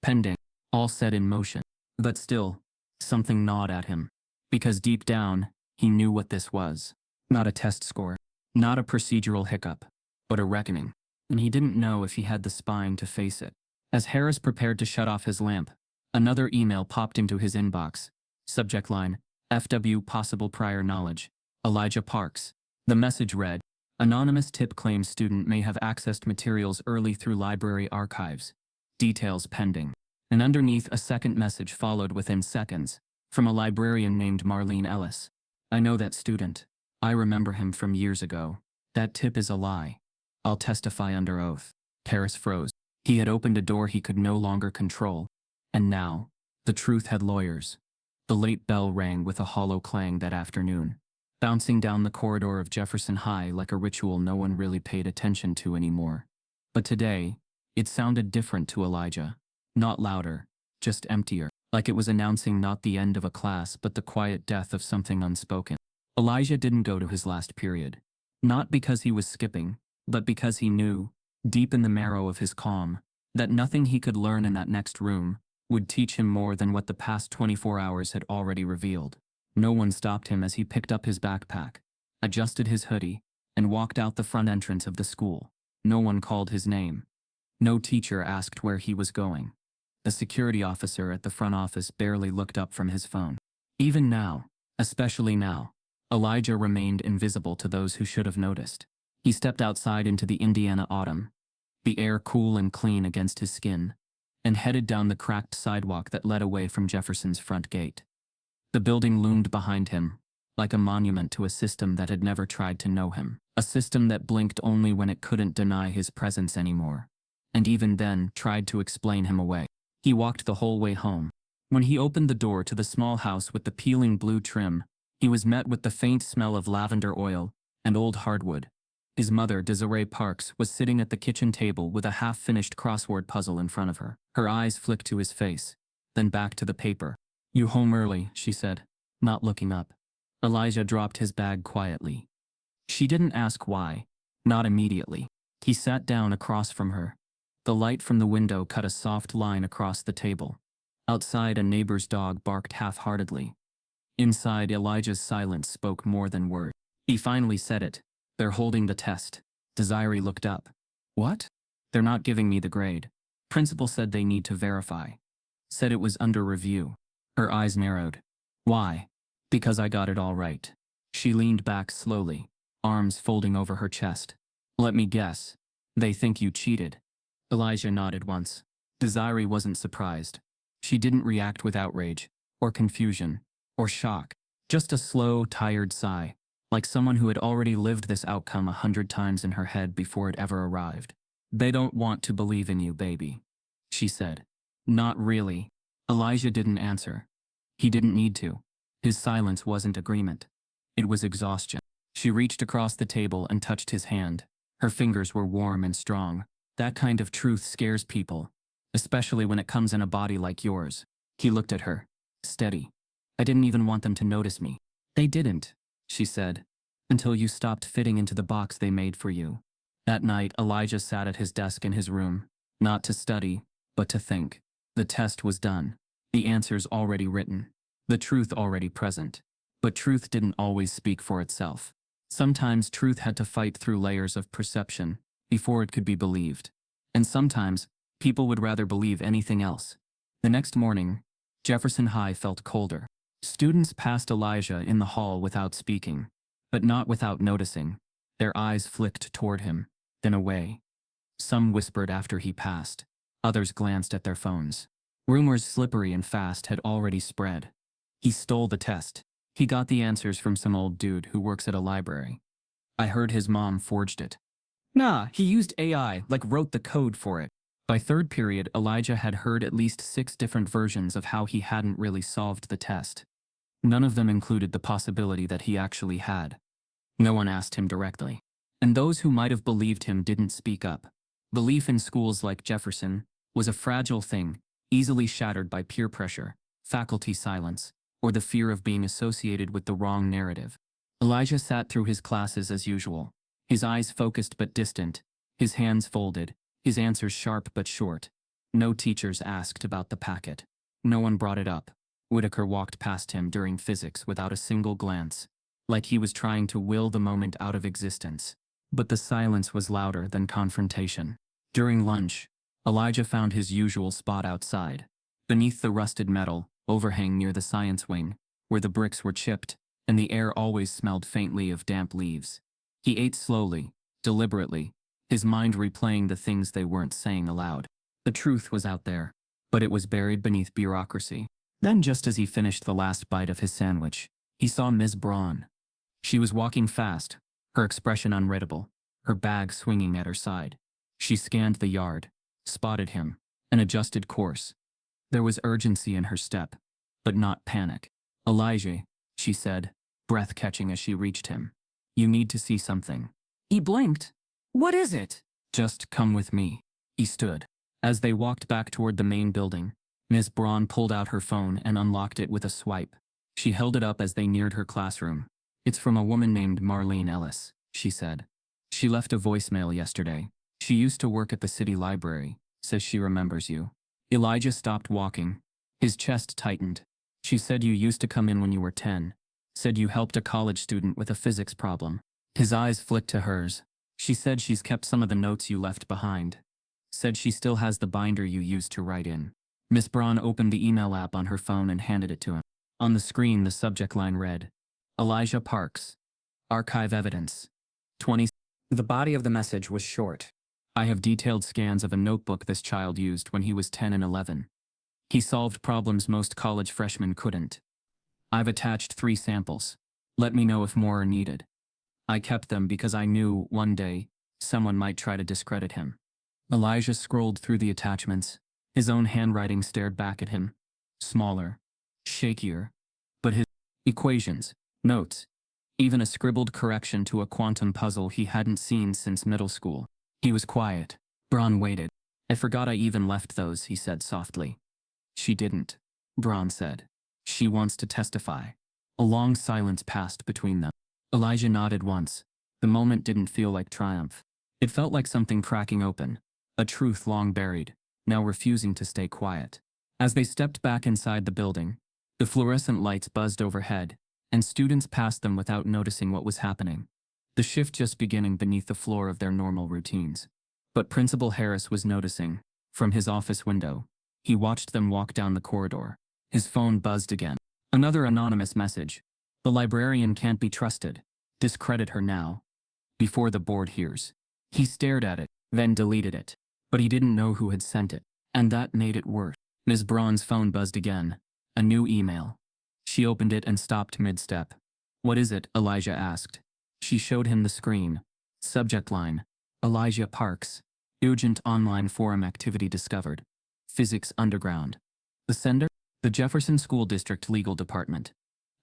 pending. All set in motion. But still, something gnawed at him. Because deep down, He knew what this was. Not a test score. Not a procedural hiccup. But a reckoning. And he didn't know if he had the spine to face it. As Harris prepared to shut off his lamp, another email popped into his inbox. Subject line, FW possible prior knowledge. Elijah Parks. The message read, anonymous tip claims student may have accessed materials early through library archives. Details pending. And underneath a second message followed within seconds, from a librarian named Marlene Ellis. I know that student. I remember him from years ago. That tip is a lie. I'll testify under oath. Harris froze. He had opened a door he could no longer control. And now, the truth had lawyers. The late bell rang with a hollow clang that afternoon, bouncing down the corridor of Jefferson High like a ritual no one really paid attention to anymore. But today, it sounded different to Elijah. Not louder, just emptier, like it was announcing not the end of a class but the quiet death of something unspoken. Elijah didn't go to his last period. Not because he was skipping, but because he knew, deep in the marrow of his calm, that nothing he could learn in that next room would teach him more than what the past 24 hours had already revealed. No one stopped him as he picked up his backpack, adjusted his hoodie, and walked out the front entrance of the school. No one called his name. No teacher asked where he was going. The security officer at the front office barely looked up from his phone. Even now, especially now, Elijah remained invisible to those who should have noticed. He stepped outside into the Indiana autumn, the air cool and clean against his skin, and headed down the cracked sidewalk that led away from Jefferson's front gate. The building loomed behind him, like a monument to a system that had never tried to know him, a system that blinked only when it couldn't deny his presence anymore, and even then tried to explain him away. He walked the whole way home. When he opened the door to the small house with the peeling blue trim, he was met with the faint smell of lavender oil and old hardwood. His mother, Desiree Parks, was sitting at the kitchen table with a half-finished crossword puzzle in front of her. Her eyes flicked to his face, then back to the paper. You home early, she said, not looking up. Elijah dropped his bag quietly. She didn't ask why, not immediately. He sat down across from her. The light from the window cut a soft line across the table. Outside, a neighbor's dog barked half-heartedly. Inside, Elijah's silence spoke more than words. He finally said it. They're holding the test. Desiree looked up. What? They're not giving me the grade. Principal said they need to verify. Said it was under review. Her eyes narrowed. Why? Because I got it all right. She leaned back slowly, arms folding over her chest. Let me guess. They think you cheated. Elijah nodded once. Desiree wasn't surprised. She didn't react with outrage, or confusion, or shock. Just a slow, tired sigh, like someone who had already lived this outcome 100 times in her head before it ever arrived. They don't want to believe in you, baby, she said. Not really. Elijah didn't answer. He didn't need to. His silence wasn't agreement. It was exhaustion. She reached across the table and touched his hand. Her fingers were warm and strong. That kind of truth scares people, especially when it comes in a body like yours. He looked at her. Steady. I didn't even want them to notice me. They didn't, she said, until you stopped fitting into the box they made for you. That night, Elijah sat at his desk in his room, not to study, but to think. The test was done. The answers already written. The truth already present. But truth didn't always speak for itself. Sometimes truth had to fight through layers of perception before it could be believed. And sometimes, people would rather believe anything else. The next morning, Jefferson High felt colder. Students passed Elijah in the hall without speaking, but not without noticing. Their eyes flicked toward him, then away. Some whispered after he passed. Others glanced at their phones. Rumors slippery and fast had already spread. He stole the test. He got the answers from some old dude who works at a library. I heard his mom forged it. Nah, he used AI, like wrote the code for it. By third period, Elijah had heard at least 6 different versions of how he hadn't really solved the test. None of them included the possibility that he actually had. No one asked him directly. And those who might have believed him didn't speak up. Belief in schools like Jefferson was a fragile thing, easily shattered by peer pressure, faculty silence, or the fear of being associated with the wrong narrative. Elijah sat through his classes as usual, his eyes focused but distant, his hands folded, his answers sharp but short. No teachers asked about the packet. No one brought it up. Whitaker walked past him during physics without a single glance. like he was trying to will the moment out of existence. But the silence was louder than confrontation. During lunch, Elijah found his usual spot outside, beneath the rusted metal overhang near the science wing, where the bricks were chipped, and the air always smelled faintly of damp leaves. He ate slowly, deliberately, his mind replaying the things they weren't saying aloud. The truth was out there, but it was buried beneath bureaucracy. Then, just as he finished the last bite of his sandwich, he saw Miss Braun. She was walking fast, her expression unreadable, her bag swinging at her side. She scanned the yard, spotted him, and adjusted course. There was urgency in her step, but not panic. "Elijah," she said, breath catching as she reached him. "You need to see something." He blinked. "What is it?" "Just come with me." He stood. As they walked back toward the main building, Miss Braun pulled out her phone and unlocked it with a swipe. She held it up as they neared her classroom. "It's from a woman named Marlene Ellis," she said. "She left a voicemail yesterday. She used to work at the city library. Says she remembers you." Elijah stopped walking. His chest tightened. "She said you used to come in when you were 10. Said you helped a college student with a physics problem." His eyes flicked to hers. "She said she's kept some of the notes you left behind. Said she still has the binder you used to write in." Miss Braun opened the email app on her phone and handed it to him. On the screen, the subject line read, "Elijah Parks. Archive evidence. 20." The body of the message was short. "I have detailed scans of a notebook this child used when he was 10 and 11. He solved problems most college freshmen couldn't. I've attached 3 samples. Let me know if more are needed. I kept them because I knew, one day, someone might try to discredit him." Elijah scrolled through the attachments. His own handwriting stared back at him. Smaller, shakier, but his equations, notes, even a scribbled correction to a quantum puzzle he hadn't seen since middle school. He was quiet. Braun waited. "I forgot I even left those," he said softly. "She didn't," Braun said. "She wants to testify." A long silence passed between them. Elijah nodded once. The moment didn't feel like triumph. It felt like something cracking open, a truth long buried, now refusing to stay quiet. As they stepped back inside the building, the fluorescent lights buzzed overhead, and students passed them without noticing what was happening. The shift just beginning beneath the floor of their normal routines. But Principal Harris was noticing. From his office window, he watched them walk down the corridor. His phone buzzed again. Another anonymous message. "The librarian can't be trusted. Discredit her now, before the board hears." He stared at it, then deleted it. But he didn't know who had sent it, and that made it worse. Ms. Braun's phone buzzed again. A new email. She opened it and stopped mid-step. "What is it?" Elijah asked. She showed him the screen. Subject line, "Elijah Parks. Urgent online forum activity discovered. Physics Underground." The sender? The Jefferson School District Legal Department.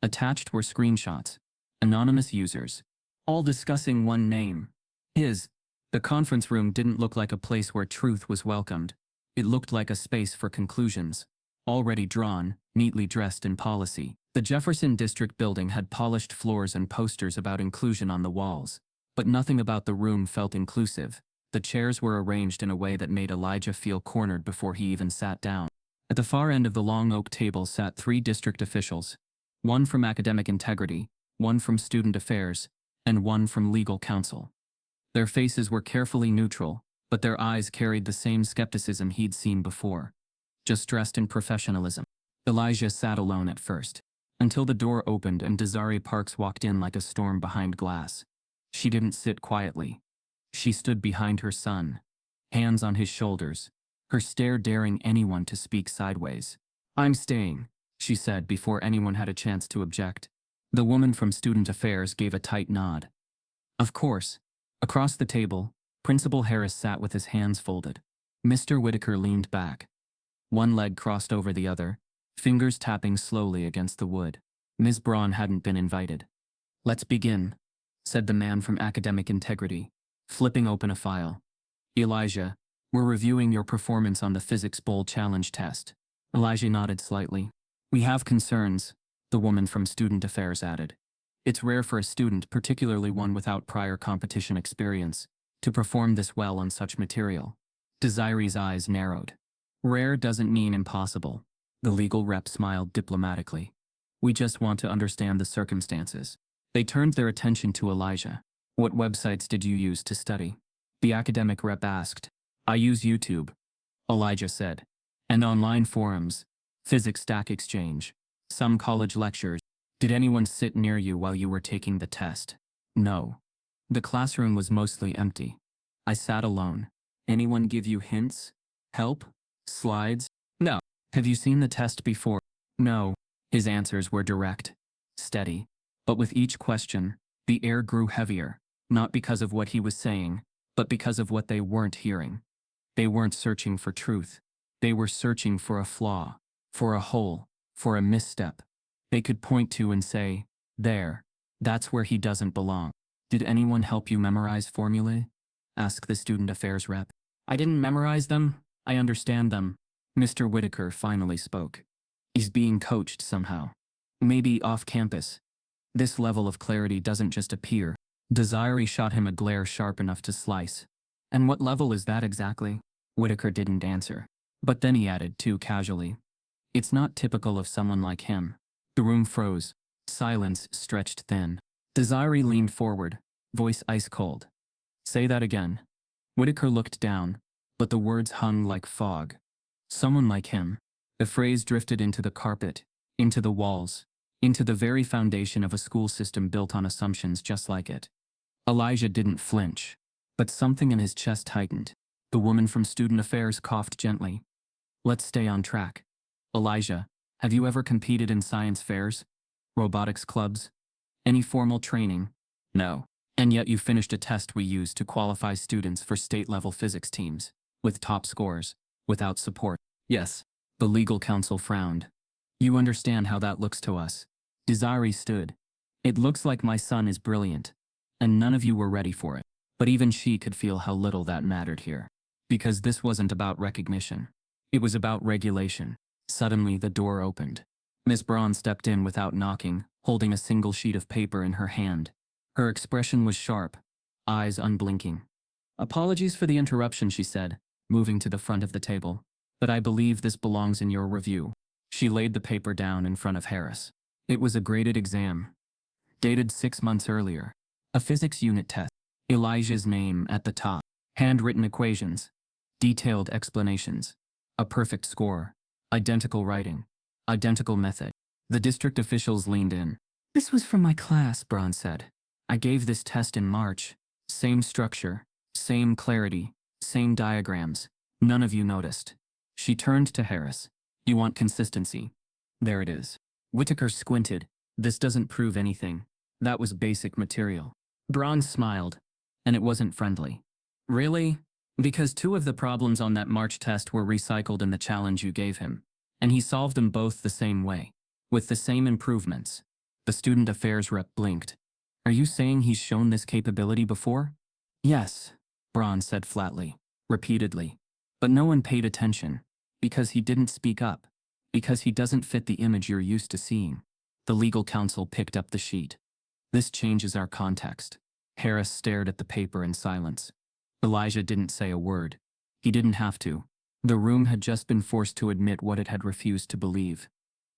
Attached were screenshots. Anonymous users. All discussing one name. His. The conference room didn't look like a place where truth was welcomed. It looked like a space for conclusions. Already drawn, neatly dressed in policy. The Jefferson District building had polished floors and posters about inclusion on the walls. But nothing about the room felt inclusive. The chairs were arranged in a way that made Elijah feel cornered before he even sat down. At the far end of the long oak table sat 3 district officials. One from academic integrity, one from student affairs, and one from legal counsel. Their faces were carefully neutral, but their eyes carried the same skepticism he'd seen before. Just dressed in professionalism. Elijah sat alone at first, until the door opened and Desiree Parks walked in like a storm behind glass. She didn't sit quietly. She stood behind her son, hands on his shoulders, her stare daring anyone to speak sideways. "I'm staying," she said before anyone had a chance to object. The woman from Student Affairs gave a tight nod. Of course. Across the table, Principal Harris sat with his hands folded. Mr. Whitaker leaned back. One leg crossed over the other, fingers tapping slowly against the wood. Ms. Braun hadn't been invited. "Let's begin," said the man from academic integrity, flipping open a file. "Elijah, we're reviewing your performance on the Physics Bowl Challenge test." Elijah nodded slightly. "We have concerns," the woman from Student Affairs added. "It's rare for a student, particularly one without prior competition experience, to perform this well on such material." Desiree's eyes narrowed. "Rare doesn't mean impossible." The legal rep smiled diplomatically. "We just want to understand the circumstances." They turned their attention to Elijah. What websites did you use to study? The academic rep asked. I use YouTube, Elijah said. And online forums, physics stack exchange, some college lectures. Did anyone sit near you while you were taking the test? No. The classroom was mostly empty. I sat alone. Anyone give you hints? Help? Slides? No. Have you seen the test before? No. His answers were direct, steady. But with each question, the air grew heavier, not because of what he was saying, but because of what they weren't hearing. They weren't searching for truth. They were searching for a flaw, for a hole, for a misstep. They could point to and say, there, that's where he doesn't belong. Did anyone help you memorize formulae? Asked the student affairs rep. I didn't memorize them, I understand them. Mr. Whitaker finally spoke. He's being coached somehow. Maybe off campus. This level of clarity doesn't just appear. Desiree shot him a glare sharp enough to slice. And what level is that exactly? Whitaker didn't answer. But then he added too casually. It's not typical of someone like him. The room froze. Silence stretched thin. Desiree leaned forward, voice ice cold. Say that again. Whitaker looked down, but the words hung like fog. Someone like him. The phrase drifted into the carpet, into the walls, into the very foundation of a school system built on assumptions just like it. Elijah didn't flinch, but something in his chest tightened. The woman from Student Affairs coughed gently. Let's stay on track. Elijah, have you ever competed in science fairs? Robotics clubs? Any formal training? No. And yet you finished a test we used to qualify students for state-level physics teams, with top scores, without support. Yes. The legal counsel frowned. You understand how that looks to us. Desiree stood. It looks like my son is brilliant, and none of you were ready for it. But even she could feel how little that mattered here. Because this wasn't about recognition. It was about regulation. Suddenly the door opened. Miss Braun stepped in without knocking, holding a single sheet of paper in her hand. Her expression was sharp, eyes unblinking. Apologies for the interruption, she said, moving to the front of the table. But I believe this belongs in your review. She laid the paper down in front of Harris. It was a graded exam, dated 6 months earlier. A physics unit test. Elijah's name at the top. Handwritten equations. Detailed explanations. A perfect score. Identical writing. Identical method. The district officials leaned in. This was from my class, Braun said. I gave this test in March. Same structure. Same clarity. Same diagrams. None of you noticed. She turned to Harris. You want consistency. There it is. Whitaker squinted. This doesn't prove anything. That was basic material. Braun smiled, and it wasn't friendly. Really? Because 2 of the problems on that March test were recycled in the challenge you gave him, and he solved them both the same way, with the same improvements. The student affairs rep blinked. Are you saying he's shown this capability before? Yes, Braun said flatly, repeatedly. But no one paid attention, because he didn't speak up, because he doesn't fit the image you're used to seeing. The legal counsel picked up the sheet. This changes our context. Harris stared at the paper in silence. Elijah didn't say a word. He didn't have to. The room had just been forced to admit what it had refused to believe.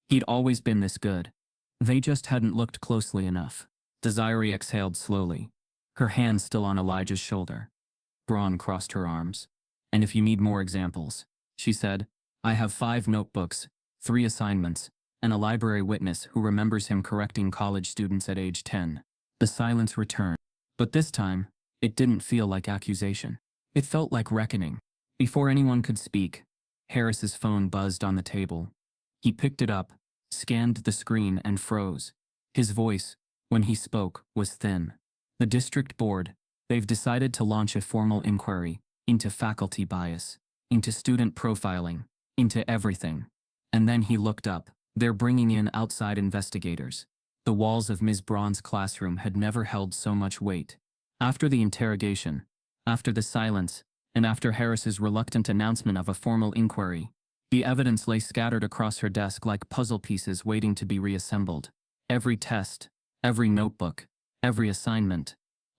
He'd always been this good. They just hadn't looked closely enough. Desiree exhaled slowly, her hand still on Elijah's shoulder. Braun crossed her arms. And if you need more examples, she said, I have 5 notebooks, 3 assignments, and a library witness who remembers him correcting college students at age 10. The silence returned. But this time, it didn't feel like accusation. It felt like reckoning. Before anyone could speak, Harris's phone buzzed on the table. He picked it up, scanned the screen, and froze. His voice, when he spoke, was thin. The district board, they've decided to launch a formal inquiry into faculty bias, into student profiling, into everything. And then he looked up. They're bringing in outside investigators. The walls of Ms. Braun's classroom had never held so much weight. After the interrogation, after the silence, and after Harris's reluctant announcement of a formal inquiry, the evidence lay scattered across her desk like puzzle pieces waiting to be reassembled. Every test, every notebook, every assignment,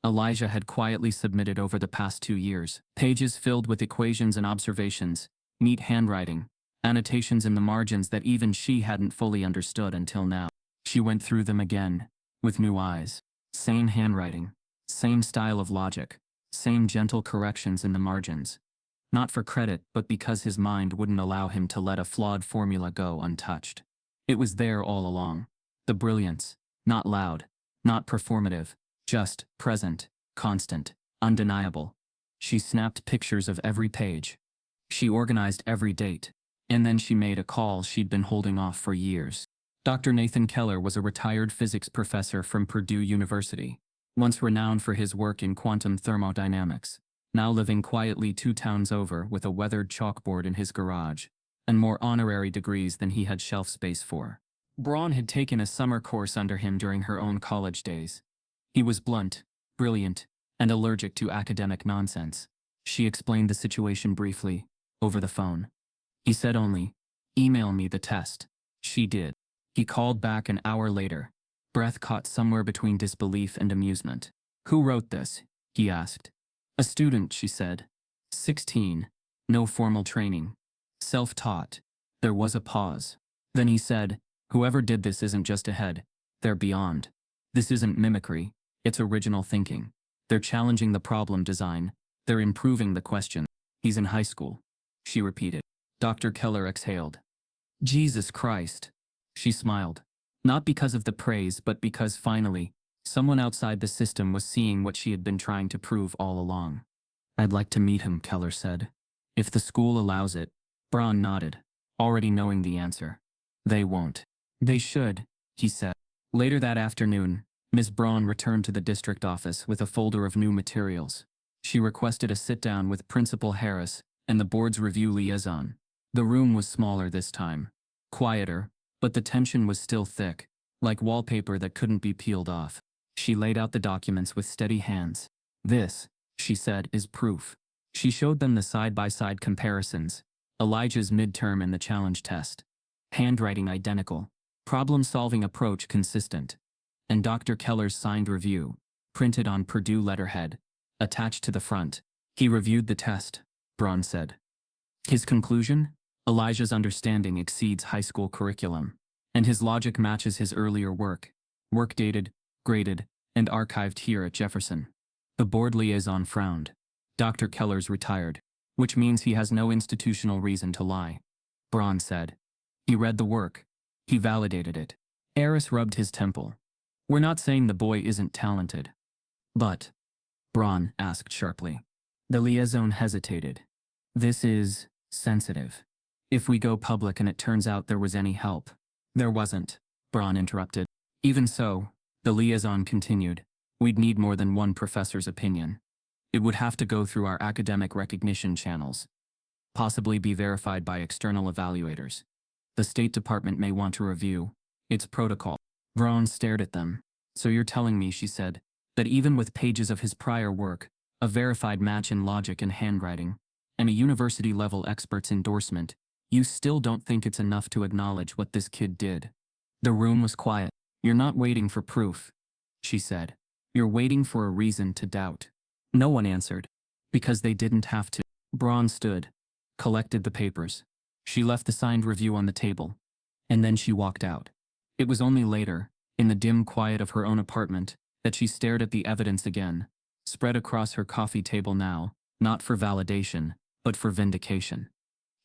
Elijah had quietly submitted over the past 2 years. Pages filled with equations and observations, neat handwriting, annotations in the margins that even she hadn't fully understood until now. She went through them again, with new eyes, same handwriting, same style of logic, same gentle corrections in the margins. Not for credit, but because his mind wouldn't allow him to let a flawed formula go untouched. It was there all along. The brilliance, not loud, not performative, just present, constant, undeniable. She snapped pictures of every page. She organized every date. And then she made a call she'd been holding off for years. Dr. Nathan Keller was a retired physics professor from Purdue University, once renowned for his work in quantum thermodynamics, now living quietly 2 towns over with a weathered chalkboard in his garage, and more honorary degrees than he had shelf space for. Braun had taken a summer course under him during her own college days. He was blunt, brilliant, and allergic to academic nonsense. She explained the situation briefly, over the phone. He said only, "Email me the test." She did. He called back an hour later, breath caught somewhere between disbelief and amusement. "Who wrote this?" he asked. "A student," she said. 16. No formal training. Self-taught. There was a pause. Then he said, "Whoever did this isn't just ahead, they're beyond. This isn't mimicry, it's original thinking. They're challenging the problem design, they're improving the question." "He's in high school," she repeated. Dr. Keller exhaled. "Jesus Christ." She smiled. Not because of the praise, but because finally, someone outside the system was seeing what she had been trying to prove all along. "I'd like to meet him," Keller said. "If the school allows it." Braun nodded, already knowing the answer. "They won't." "They should," he said. Later that afternoon, Ms. Braun returned to the district office with a folder of new materials. She requested a sit-down with Principal Harris and the board's review liaison. The room was smaller this time, quieter, but the tension was still thick, like wallpaper that couldn't be peeled off. She laid out the documents with steady hands. "This," she said, "is proof." She showed them the side-by-side comparisons, Elijah's midterm and the challenge test. Handwriting identical, problem-solving approach consistent. And Dr. Keller's signed review, printed on Purdue letterhead, attached to the front. "He reviewed the test," Braun said. "His conclusion? Elijah's understanding exceeds high school curriculum, and his logic matches his earlier work dated, graded, and archived here at Jefferson." The board liaison frowned. "Dr. Keller's retired, which means he has no institutional reason to lie," Braun said. "He read the work. He validated it." Harris rubbed his temple. "We're not saying the boy isn't talented." "But?" Braun asked sharply. The liaison hesitated. "This is sensitive. If we go public and it turns out there was any help." "There wasn't," Braun interrupted. "Even so," the liaison continued, "we'd need more than one professor's opinion. It would have to go through our academic recognition channels, possibly be verified by external evaluators. The State Department may want to review its protocol." Braun stared at them. "So you're telling me," she said, "that even with pages of his prior work, a verified match in logic and handwriting, and a university-level expert's endorsement, you still don't think it's enough to acknowledge what this kid did?" The room was quiet. "You're not waiting for proof," she said. "You're waiting for a reason to doubt." No one answered, because they didn't have to. Braun stood, collected the papers. She left the signed review on the table, and then she walked out. It was only later, in the dim quiet of her own apartment, that she stared at the evidence again, spread across her coffee table now, not for validation, but for vindication.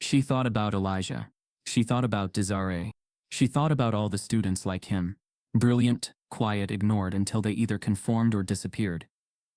She thought about Elijah. She thought about Desiree. She thought about all the students like him. Brilliant, quiet, ignored until they either conformed or disappeared.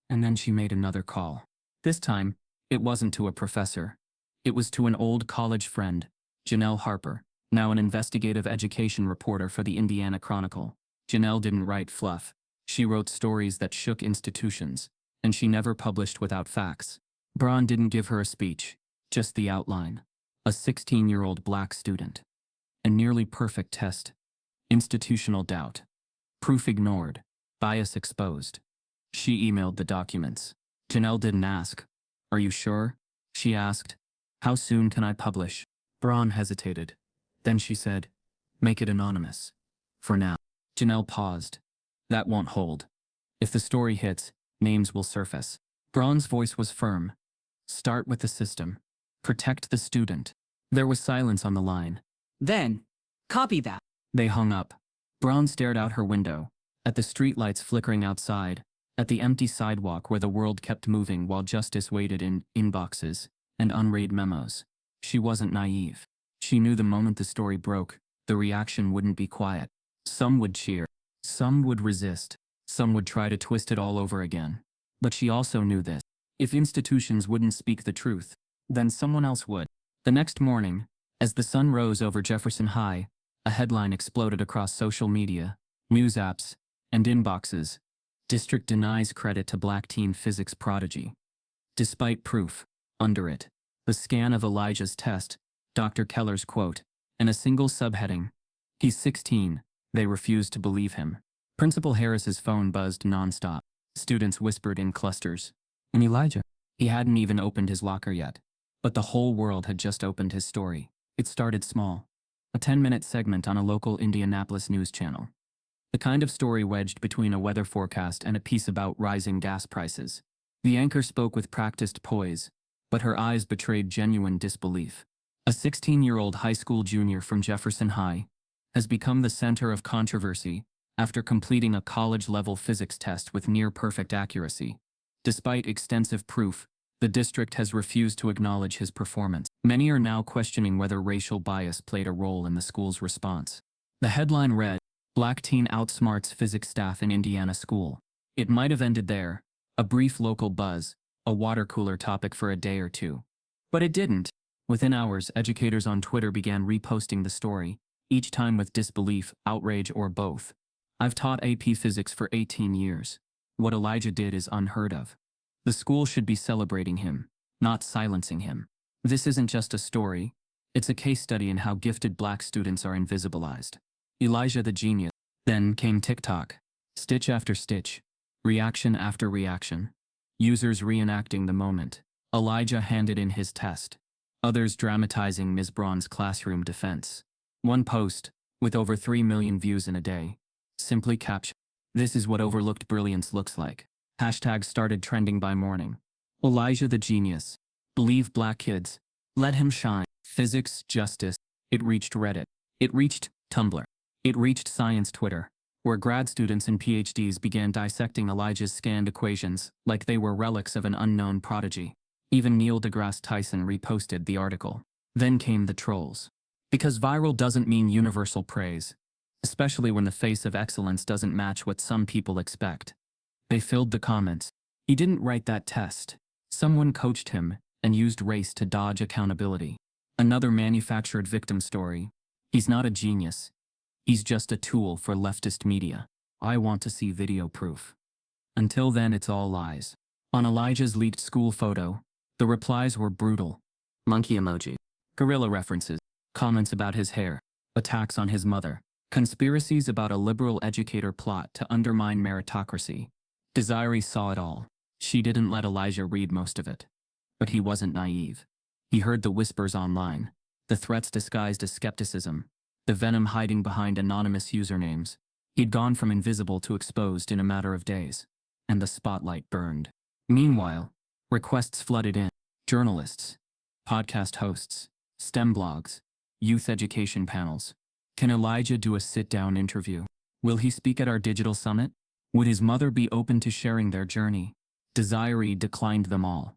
And then she made another call. This time, it wasn't to a professor. It was to an old college friend, Janelle Harper, now an investigative education reporter for the Indiana Chronicle. Janelle didn't write fluff. She wrote stories that shook institutions, and she never published without facts. Braun didn't give her a speech, just the outline. A 16-year-old black student. A nearly perfect test. Institutional doubt. Proof ignored. Bias exposed. She emailed the documents. Janelle didn't ask, "Are you sure?" She asked, "How soon can I publish?" Braun hesitated. Then she said, "Make it anonymous. For now." Janelle paused. "That won't hold. If the story hits, names will surface." Braun's voice was firm. "Start with the system. Protect the student." There was silence on the line. Then, copy that. They hung up. Braun stared out her window. At the streetlights flickering outside, at the empty sidewalk where the world kept moving while justice waited in inboxes and unread memos. She wasn't naive. She knew the moment the story broke, the reaction wouldn't be quiet. Some would cheer. Some would resist. Some would try to twist it all over again. But she also knew this. If institutions wouldn't speak the truth, then someone else would. The next morning, as the sun rose over Jefferson High, a headline exploded across social media, news apps, and inboxes. District denies credit to black teen physics prodigy. Despite proof, under it, the scan of Elijah's test, Dr. Keller's quote, and a single subheading. He's 16, they refused to believe him. Principal Harris's phone buzzed nonstop. Students whispered in clusters. And Elijah? He hadn't even opened his locker yet. But the whole world had just opened his story. It started small. A 10-minute segment on a local Indianapolis news channel. The kind of story wedged between a weather forecast and a piece about rising gas prices. The anchor spoke with practiced poise, but her eyes betrayed genuine disbelief. A 16-year-old high school junior from Jefferson High has become the center of controversy after completing a college-level physics test with near-perfect accuracy. Despite extensive proof, the district has refused to acknowledge his performance. Many are now questioning whether racial bias played a role in the school's response. The headline read, "Black teen outsmarts physics staff in Indiana school." It might have ended there, a brief local buzz, a water cooler topic for a day or two. But it didn't. Within hours, educators on Twitter began reposting the story, each time with disbelief, outrage, or both. I've taught AP physics for 18 years. What Elijah did is unheard of. The school should be celebrating him, not silencing him. This isn't just a story, it's a case study in how gifted black students are invisibilized. Elijah the genius. Then came TikTok. Stitch after stitch. Reaction after reaction. Users reenacting the moment. Elijah handed in his test. Others dramatizing Ms. Braun's classroom defense. One post, with over 3 million views in a day, simply captioned, "This is what overlooked brilliance looks like." Hashtags started trending by morning. Elijah the genius. Believe black kids. Let him shine. Physics, justice. It reached Reddit. It reached Tumblr. It reached science Twitter, where grad students and PhDs began dissecting Elijah's scanned equations like they were relics of an unknown prodigy. Even Neil deGrasse Tyson reposted the article. Then came the trolls. Because viral doesn't mean universal praise, especially when the face of excellence doesn't match what some people expect. They filled the comments. He didn't write that test. Someone coached him and used race to dodge accountability. Another manufactured victim story. He's not a genius. He's just a tool for leftist media. I want to see video proof. Until then, it's all lies. On Elijah's leaked school photo, the replies were brutal. Monkey emoji. Gorilla references. Comments about his hair. Attacks on his mother. Conspiracies about a liberal educator plot to undermine meritocracy. Desiree saw it all. She didn't let Elijah read most of it. But he wasn't naive. He heard the whispers online, the threats disguised as skepticism, the venom hiding behind anonymous usernames. He'd gone from invisible to exposed in a matter of days. And the spotlight burned. Meanwhile, requests flooded in. Journalists, podcast hosts, STEM blogs, youth education panels. Can Elijah do a sit-down interview? Will he speak at our digital summit? Would his mother be open to sharing their journey? Desiree declined them all.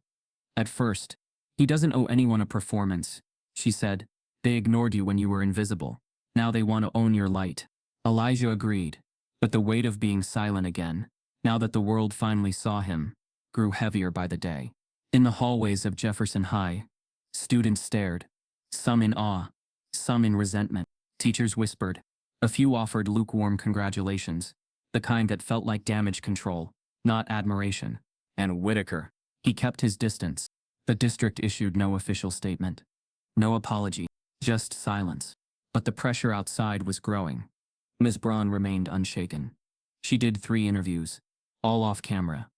At first, he doesn't owe anyone a performance, she said. They ignored you when you were invisible. Now they want to own your light. Elijah agreed, but the weight of being silent again, now that the world finally saw him, grew heavier by the day. In the hallways of Jefferson High, students stared, some in awe, some in resentment. Teachers whispered. A few offered lukewarm congratulations, the kind that felt like damage control, not admiration. And Whitaker, he kept his distance. The district issued no official statement. No apology, just silence. But the pressure outside was growing. Ms. Braun remained unshaken. She did 3 interviews, all off camera.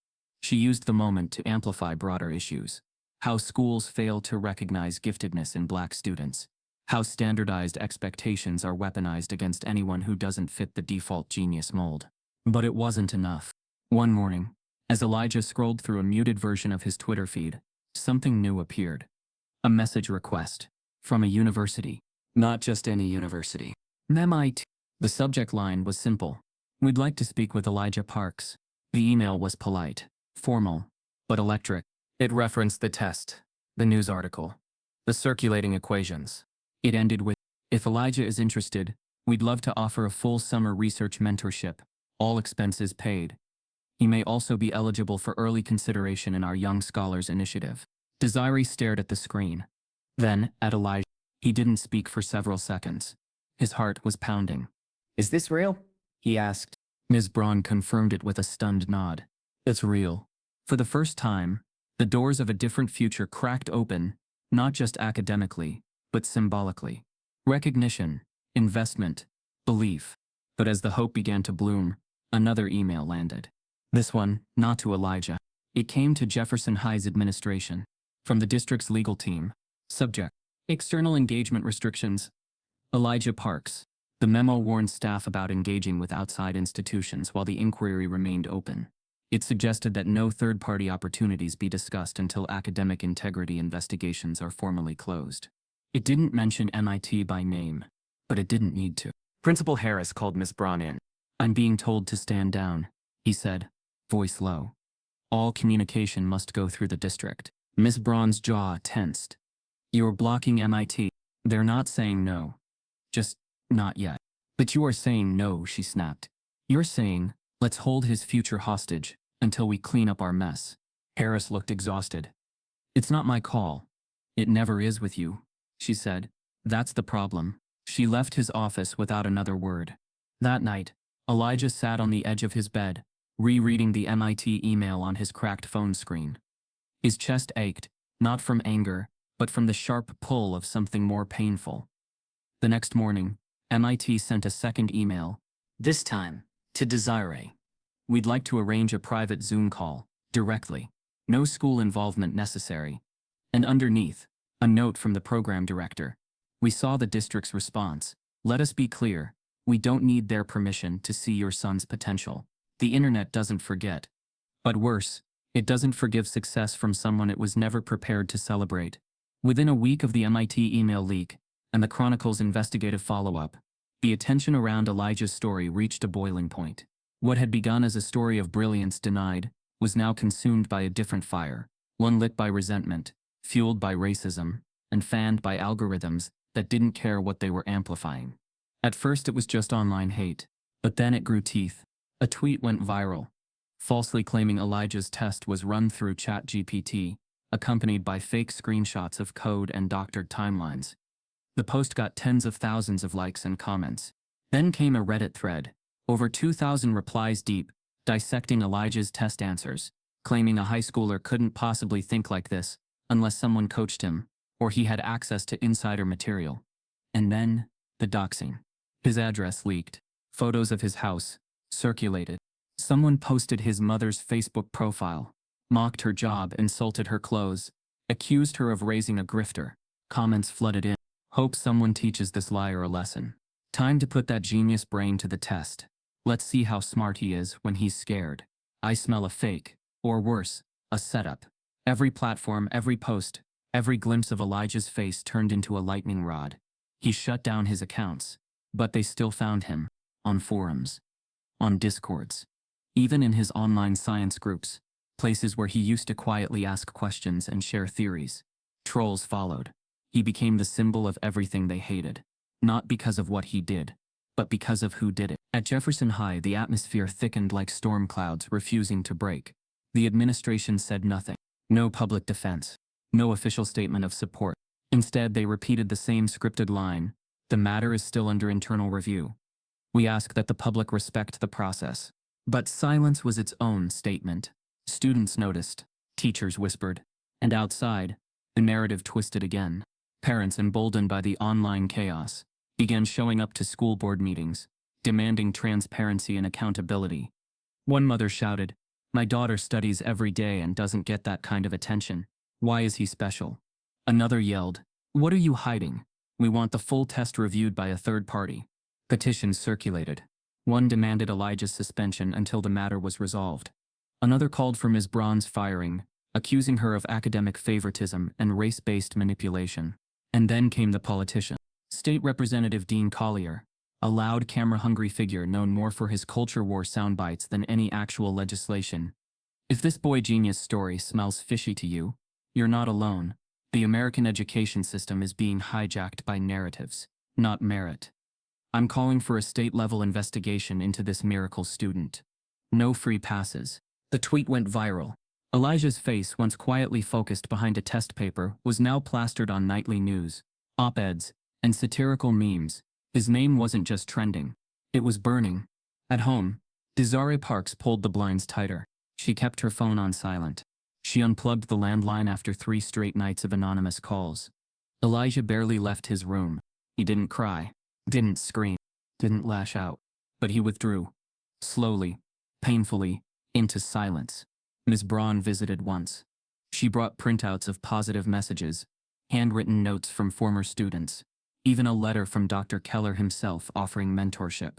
She used the moment to amplify broader issues. How schools fail to recognize giftedness in black students. How standardized expectations are weaponized against anyone who doesn't fit the default genius mold. But it wasn't enough. One morning, as Elijah scrolled through a muted version of his Twitter feed, something new appeared. A message request. From a university. Not just any university. MIT. The subject line was simple. We'd like to speak with Elijah Parks. The email was polite, formal, but electric. It referenced the test, the news article, the circulating equations. It ended with, "If Elijah is interested, we'd love to offer a full summer research mentorship, all expenses paid. He may also be eligible for early consideration in our Young Scholars Initiative." Desiree stared at the screen, then at Elijah. He didn't speak for several seconds. His heart was pounding. Is this real? He asked. Ms. Braun confirmed it with a stunned nod. It's real. For the first time, the doors of a different future cracked open, not just academically, but symbolically. Recognition, investment, belief. But as the hope began to bloom, another email landed. This one, not to Elijah. It came to Jefferson High's administration, from the district's legal team. Subject: external engagement restrictions. Elijah Parks. The memo warned staff about engaging with outside institutions while the inquiry remained open. It suggested that no third-party opportunities be discussed until academic integrity investigations are formally closed. It didn't mention MIT by name, but it didn't need to. Principal Harris called Miss Braun in. "I'm being told to stand down," he said, voice low. "All communication must go through the district." Miss Braun's jaw tensed. "You're blocking MIT. They're not saying no. Just not yet." "But you are saying no," she snapped. "You're saying, let's hold his future hostage until we clean up our mess." Harris looked exhausted. "It's not my call. It never is with you," she said. "That's the problem." She left his office without another word. That night, Elijah sat on the edge of his bed, rereading the MIT email on his cracked phone screen. His chest ached, not from anger, but from the sharp pull of something more painful. The next morning, MIT sent a second email, this time to Desiree. "We'd like to arrange a private Zoom call, directly. No school involvement necessary." And underneath, a note from the program director. "We saw the district's response. Let us be clear, we don't need their permission to see your son's potential. The internet doesn't forget. But worse, it doesn't forgive success from someone it was never prepared to celebrate." Within a week of the MIT email leak and the Chronicle's investigative follow-up, the attention around Elijah's story reached a boiling point. What had begun as a story of brilliance denied was now consumed by a different fire, one lit by resentment, fueled by racism, and fanned by algorithms that didn't care what they were amplifying. At first it was just online hate, but then it grew teeth. A tweet went viral, falsely claiming Elijah's test was run through ChatGPT, accompanied by fake screenshots of code and doctored timelines. The post got tens of thousands of likes and comments. Then came a Reddit thread, over 2,000 replies deep, dissecting Elijah's test answers, claiming a high schooler couldn't possibly think like this unless someone coached him, or he had access to insider material. And then, the doxing. His address leaked. Photos of his house circulated. Someone posted his mother's Facebook profile, mocked her job, insulted her clothes, accused her of raising a grifter. Comments flooded in. "Hope someone teaches this liar a lesson. Time to put that genius brain to the test. Let's see how smart he is when he's scared. I smell a fake, or worse, a setup." Every platform, every post, every glimpse of Elijah's face turned into a lightning rod. He shut down his accounts, but they still found him, on forums, on discords, even in his online science groups, places where he used to quietly ask questions and share theories. Trolls followed. He became the symbol of everything they hated, not because of what he did, but because of who did it. At Jefferson High, the atmosphere thickened like storm clouds refusing to break. The administration said nothing. No public defense. No official statement of support. Instead, they repeated the same scripted line, "The matter is still under internal review. We ask that the public respect the process." But silence was its own statement. Students noticed, teachers whispered, and outside, the narrative twisted again. Parents, emboldened by the online chaos, began showing up to school board meetings, demanding transparency and accountability. One mother shouted, "My daughter studies every day and doesn't get that kind of attention. Why is he special?" Another yelled, "What are you hiding? We want the full test reviewed by a third party." Petitions circulated. One demanded Elijah's suspension until the matter was resolved. Another called for Ms. Braun's firing, accusing her of academic favoritism and race-based manipulation. And then came the politician. State Representative Dean Collier, a loud camera-hungry figure known more for his culture war soundbites than any actual legislation. If this boy genius story smells fishy to you, you're not alone. The American education system is being hijacked by narratives, not merit. I'm calling for a state-level investigation into this miracle student. No free passes. The tweet went viral. Elijah's face, once quietly focused behind a test paper, was now plastered on nightly news, op-eds, and satirical memes. His name wasn't just trending. It was burning. At home, Desiree Parks pulled the blinds tighter. She kept her phone on silent. She unplugged the landline after 3 straight nights of anonymous calls. Elijah barely left his room. He didn't cry, didn't scream, didn't lash out, but he withdrew. Slowly, painfully, into silence. Miss Braun visited once. She brought printouts of positive messages, handwritten notes from former students, even a letter from Dr. Keller himself offering mentorship.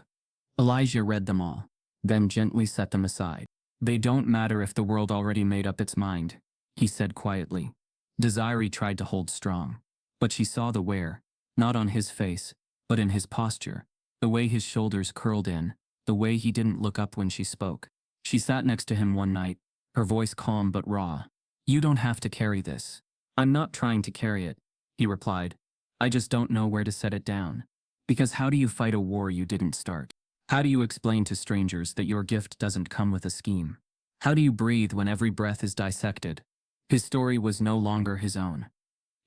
Elijah read them all, then gently set them aside. They don't matter if the world already made up its mind, he said quietly. Desiree tried to hold strong, but she saw the wear, not on his face, but in his posture, the way his shoulders curled in, the way he didn't look up when she spoke. She sat next to him one night, her voice calm but raw. You don't have to carry this. I'm not trying to carry it, he replied. I just don't know where to set it down. Because how do you fight a war you didn't start? How do you explain to strangers that your gift doesn't come with a scheme? How do you breathe when every breath is dissected? His story was no longer his own.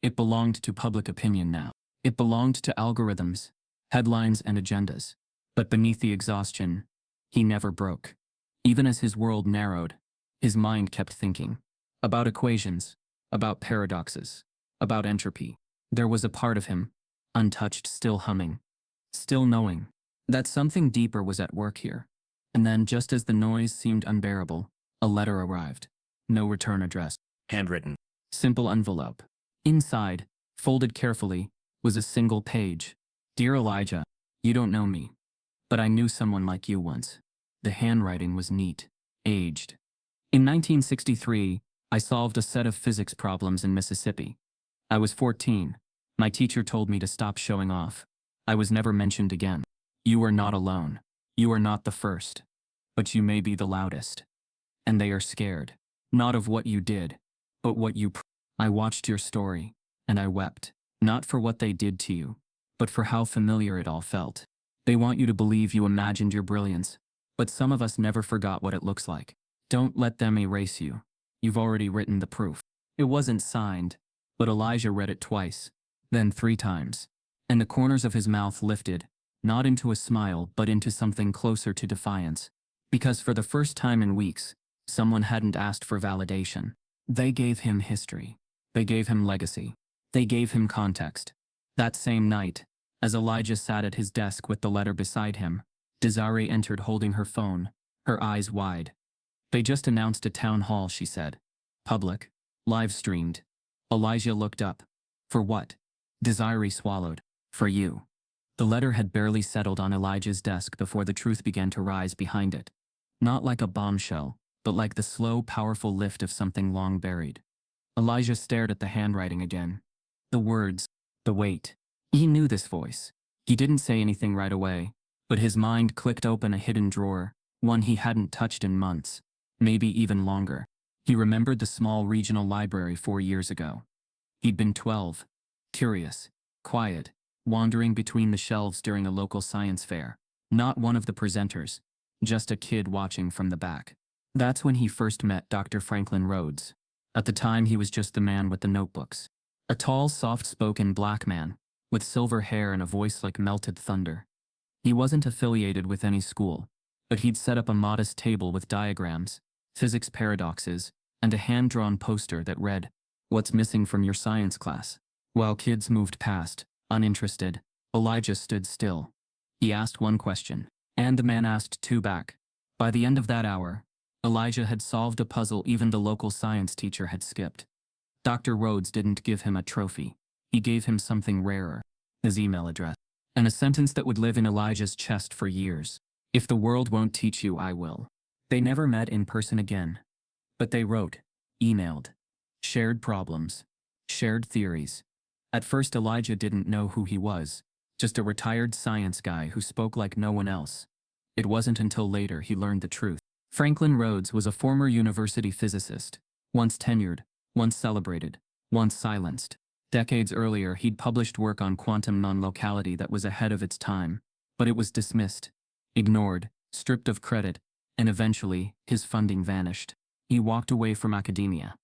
It belonged to public opinion now. It belonged to algorithms, headlines, and agendas. But beneath the exhaustion, he never broke. Even as his world narrowed, his mind kept thinking. About equations, about paradoxes, about entropy. There was a part of him, untouched, still humming, still knowing that something deeper was at work here. And then, just as the noise seemed unbearable, a letter arrived. No return address. Handwritten. Simple envelope. Inside, folded carefully, was a single page. Dear Elijah, you don't know me, but I knew someone like you once. The handwriting was neat, aged. In 1963, I solved a set of physics problems in Mississippi. I was 14. My teacher told me to stop showing off. I was never mentioned again. You are not alone. You are not the first. But you may be the loudest. And they are scared. Not of what you did, but what you I watched your story, and I wept. Not for what they did to you, but for how familiar it all felt. They want you to believe you imagined your brilliance, but some of us never forgot what it looks like. Don't let them erase you. You've already written the proof. It wasn't signed, but Elijah read it twice, then 3 times. And the corners of his mouth lifted, not into a smile but into something closer to defiance. Because for the first time in weeks, someone hadn't asked for validation. They gave him history. They gave him legacy. They gave him context. That same night, as Elijah sat at his desk with the letter beside him, Desiree entered holding her phone, her eyes wide. They just announced a town hall, she said. Public. Live streamed. Elijah looked up. For what? Desiree swallowed. For you. The letter had barely settled on Elijah's desk before the truth began to rise behind it. Not like a bombshell, but like the slow, powerful lift of something long buried. Elijah stared at the handwriting again. The words, the weight. He knew this voice. He didn't say anything right away, but his mind clicked open a hidden drawer, one he hadn't touched in months, maybe even longer. He remembered the small regional library 4 years ago. He'd been 12, curious, quiet, wandering between the shelves during a local science fair. Not one of the presenters, just a kid watching from the back. That's when he first met Dr. Franklin Rhodes. At the time, he was just the man with the notebooks. A tall, soft-spoken black man, with silver hair and a voice like melted thunder. He wasn't affiliated with any school, but he'd set up a modest table with diagrams, physics paradoxes, and a hand-drawn poster that read, "What's missing from your science class?" While kids moved past, uninterested, Elijah stood still. He asked one question, and the man asked 2 back. By the end of that hour, Elijah had solved a puzzle even the local science teacher had skipped. Dr. Rhodes didn't give him a trophy. He gave him something rarer, his email address, and a sentence that would live in Elijah's chest for years. If the world won't teach you, I will. They never met in person again, but they wrote, emailed, shared problems, shared theories. At first Elijah didn't know who he was. just a retired science guy who spoke like no one else. It wasn't until later he learned the truth. Franklin Rhodes was a former university physicist, once tenured, once celebrated, once silenced. Decades earlier, he'd published work on quantum non-locality that was ahead of its time, but it was dismissed, ignored, stripped of credit, and eventually, his funding vanished. He walked away from academia.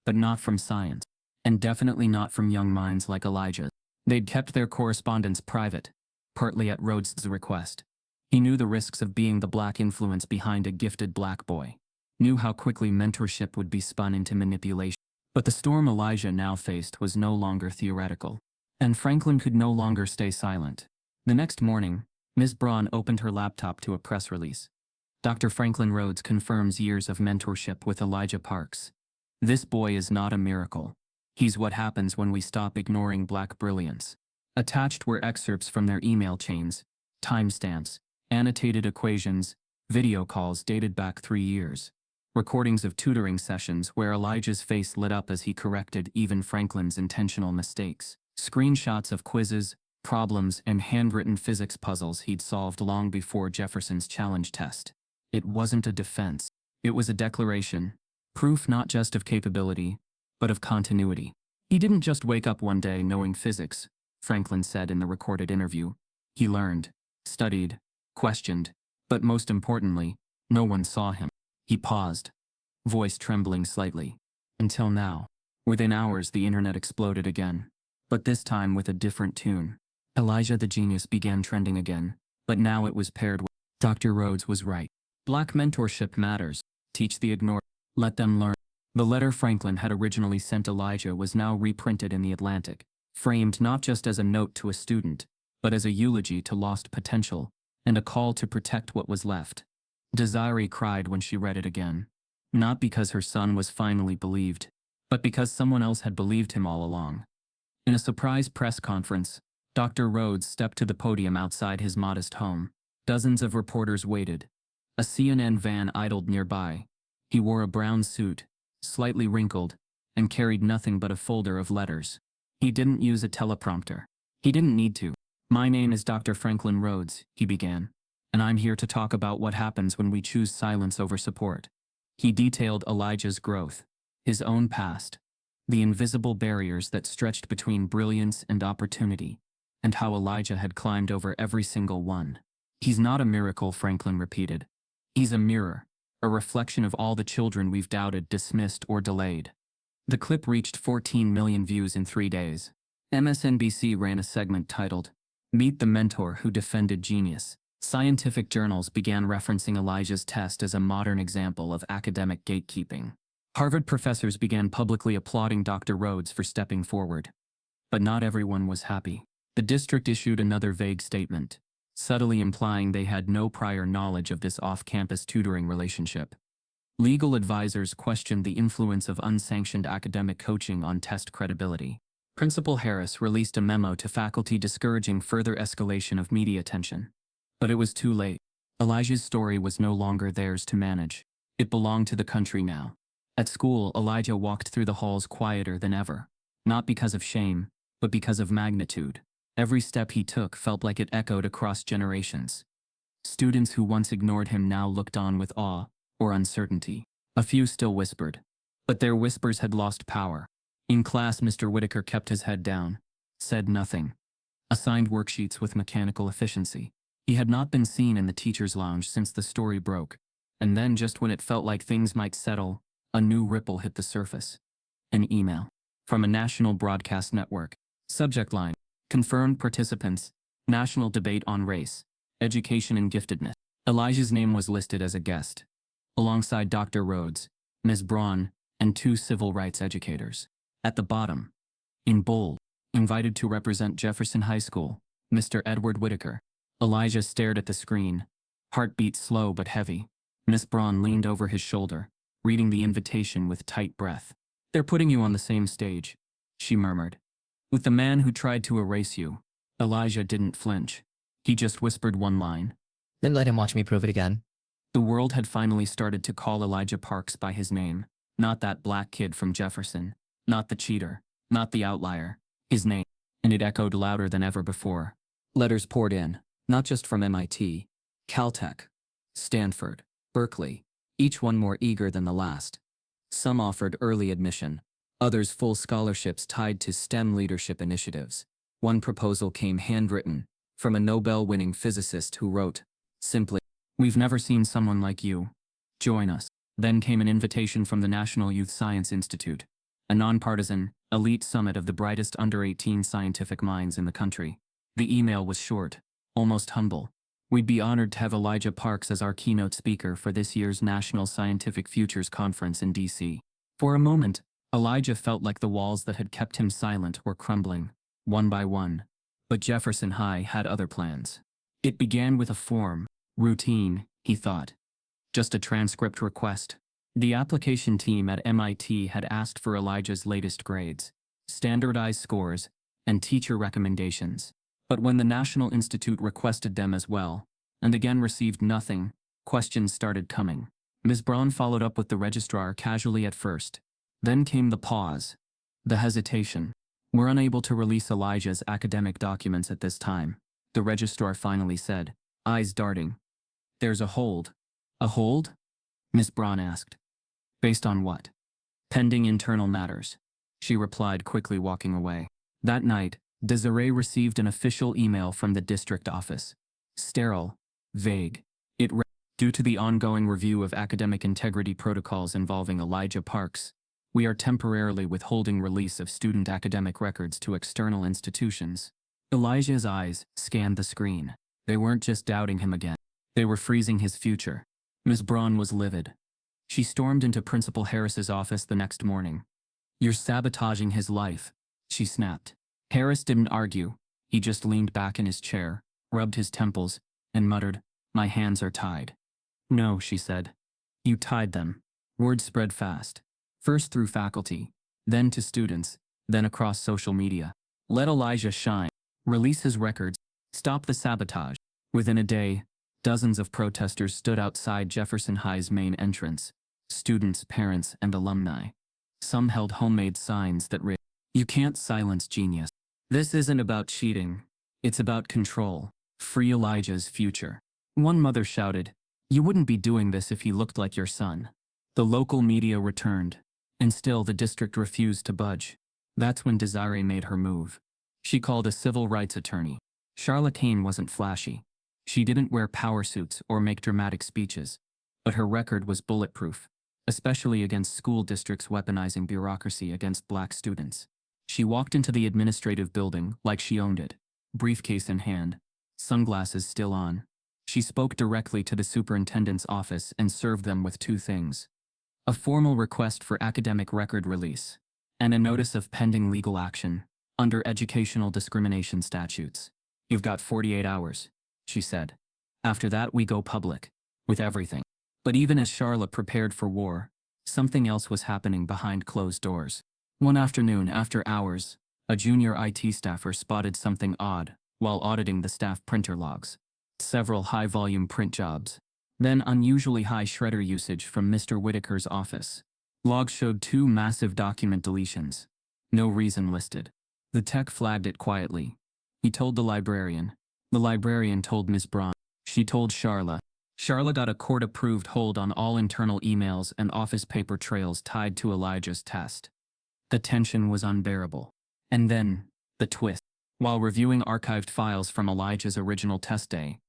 But not from science. And definitely not from young minds like Elijah's. They'd kept their correspondence private, partly at Rhodes's request. He knew the risks of being the black influence behind a gifted black boy, knew how quickly mentorship would be spun into manipulation. But the storm Elijah now faced was no longer theoretical, and Franklin could no longer stay silent. The next morning, Ms. Braun opened her laptop to a press release. Dr. Franklin Rhodes confirms years of mentorship with Elijah Parks. This boy is not a miracle. He's what happens when we stop ignoring black brilliance. Attached were excerpts from their email chains, timestamps, annotated equations, video calls dated back 3 years, recordings of tutoring sessions where Elijah's face lit up as he corrected even Franklin's intentional mistakes, screenshots of quizzes, problems, and handwritten physics puzzles he'd solved long before Jefferson's challenge test. It wasn't a defense. It was a declaration, proof not just of capability, but of continuity. He didn't just wake up one day knowing physics, Franklin said in the recorded interview. He learned, studied, questioned, but most importantly, no one saw him. He paused, voice trembling slightly. Until now. Within hours, the internet exploded again, but this time with a different tune. Elijah the Genius began trending again, but now it was paired with Dr. Rhodes was right. Black mentorship matters. Teach the ignored. Let them learn. The letter Franklin had originally sent Elijah was now reprinted in The Atlantic, framed not just as a note to a student, but as a eulogy to lost potential, and a call to protect what was left. Desiree cried when she read it again, not because her son was finally believed, but because someone else had believed him all along. In a surprise press conference, Dr. Rhodes stepped to the podium outside his modest home. Dozens of reporters waited. A CNN van idled nearby. He wore a brown suit, slightly wrinkled, and carried nothing but a folder of letters. He didn't use a teleprompter. He didn't need to. "My name is Dr. Franklin Rhodes," he began, "and I'm here to talk about what happens when we choose silence over support." He detailed Elijah's growth, his own past, the invisible barriers that stretched between brilliance and opportunity, and how Elijah had climbed over every single one. "He's not a miracle," Franklin repeated. "He's a mirror, a reflection of all the children we've doubted, dismissed, or delayed." The clip reached 14 million views in 3 days. MSNBC ran a segment titled, "Meet the Mentor Who Defended Genius." Scientific journals began referencing Elijah's test as a modern example of academic gatekeeping. Harvard professors began publicly applauding Dr. Rhodes for stepping forward. But not everyone was happy. The district issued another vague statement, subtly implying they had no prior knowledge of this off-campus tutoring relationship. Legal advisors questioned the influence of unsanctioned academic coaching on test credibility. Principal Harris released a memo to faculty discouraging further escalation of media attention. But it was too late. Elijah's story was no longer theirs to manage. It belonged to the country now. At school, Elijah walked through the halls quieter than ever, not because of shame, but because of magnitude. Every step he took felt like it echoed across generations. Students who once ignored him now looked on with awe or uncertainty. A few still whispered, but their whispers had lost power. In class, Mr. Whitaker kept his head down, said nothing, assigned worksheets with mechanical efficiency. He had not been seen in the teacher's lounge since the story broke, and then just when it felt like things might settle, a new ripple hit the surface. An email from a national broadcast network. Subject line: confirmed participants, national debate on race, education and giftedness. Elijah's name was listed as a guest, alongside Dr. Rhodes, Ms. Braun, and 2 civil rights educators. At the bottom, in bold, invited to represent Jefferson High School, Mr. Edward Whitaker. Elijah stared at the screen, heartbeat slow but heavy. Miss Braun leaned over his shoulder, reading the invitation with tight breath. "They're putting you on the same stage," she murmured, "with the man who tried to erase you." Elijah didn't flinch. He just whispered one line. Then let him watch me prove it again. The world had finally started to call Elijah Parks by his name. Not that black kid from Jefferson. Not the cheater. Not the outlier. His name. And it echoed louder than ever before. Letters poured in, not just from MIT, Caltech, Stanford, Berkeley, each one more eager than the last. Some offered early admission, others full scholarships tied to STEM leadership initiatives. One proposal came handwritten, from a Nobel-winning physicist who wrote, simply, "We've never seen someone like you. Join us." Then came an invitation from the National Youth Science Institute, a nonpartisan, elite summit of the brightest under-18 scientific minds in the country. The email was short, almost humble. "We'd be honored to have Elijah Parks as our keynote speaker for this year's National Scientific Futures Conference in D.C. For a moment, Elijah felt like the walls that had kept him silent were crumbling, one by one. But Jefferson High had other plans. It began with a form, routine, he thought. Just a transcript request. The application team at MIT had asked for Elijah's latest grades, standardized scores, and teacher recommendations. But when the National Institute requested them as well, and again received nothing, questions started coming. Ms. Braun followed up with the registrar casually at first. Then came the pause, the hesitation. "We're unable to release Elijah's academic documents at this time," the registrar finally said, eyes darting. "There's a hold." "A hold?" Ms. Braun asked. "Based on what?" "Pending internal matters," she replied, quickly walking away. That night, Desiree received an official email from the district office. Sterile, vague. It read, "Due to the ongoing review of academic integrity protocols involving Elijah Parks, we are temporarily withholding release of student academic records to external institutions." Elijah's eyes scanned the screen. They weren't just doubting him again. They were freezing his future. Ms. Braun was livid. She stormed into Principal Harris's office the next morning. "You're sabotaging his life," she snapped. Harris didn't argue. He just leaned back in his chair, rubbed his temples, and muttered, "My hands are tied." "No," she said. "You tied them." Word spread fast. First through faculty, then to students, then across social media. Let Elijah shine. Release his records. Stop the sabotage. Within a day, dozens of protesters stood outside Jefferson High's main entrance. Students, parents, and alumni. Some held homemade signs that read, "You can't silence genius. This isn't about cheating. It's about control. Free Elijah's future." One mother shouted, "You wouldn't be doing this if he looked like your son." The local media returned, and still the district refused to budge. That's when Desiree made her move. She called a civil rights attorney. Charlotte Kane wasn't flashy. She didn't wear power suits or make dramatic speeches, but her record was bulletproof, especially against school districts weaponizing bureaucracy against black students. She walked into the administrative building like she owned it, briefcase in hand, sunglasses still on. She spoke directly to the superintendent's office and served them with two things: a formal request for academic record release, and a notice of pending legal action under educational discrimination statutes. "You've got 48 hours, she said. "After that we go public, with everything." But even as Charlotte prepared for war, something else was happening behind closed doors. One afternoon, after hours, a junior IT staffer spotted something odd while auditing the staff printer logs. Several high-volume print jobs. Then unusually high shredder usage from Mr. Whitaker's office. Logs showed 2 massive document deletions. No reason listed. The tech flagged it quietly. He told the librarian. The librarian told Ms. Braun. She told Charla. Charla got a court-approved hold on all internal emails and office paper trails tied to Elijah's test. The tension was unbearable. And then, the twist. While reviewing archived files from Elijah's original test day,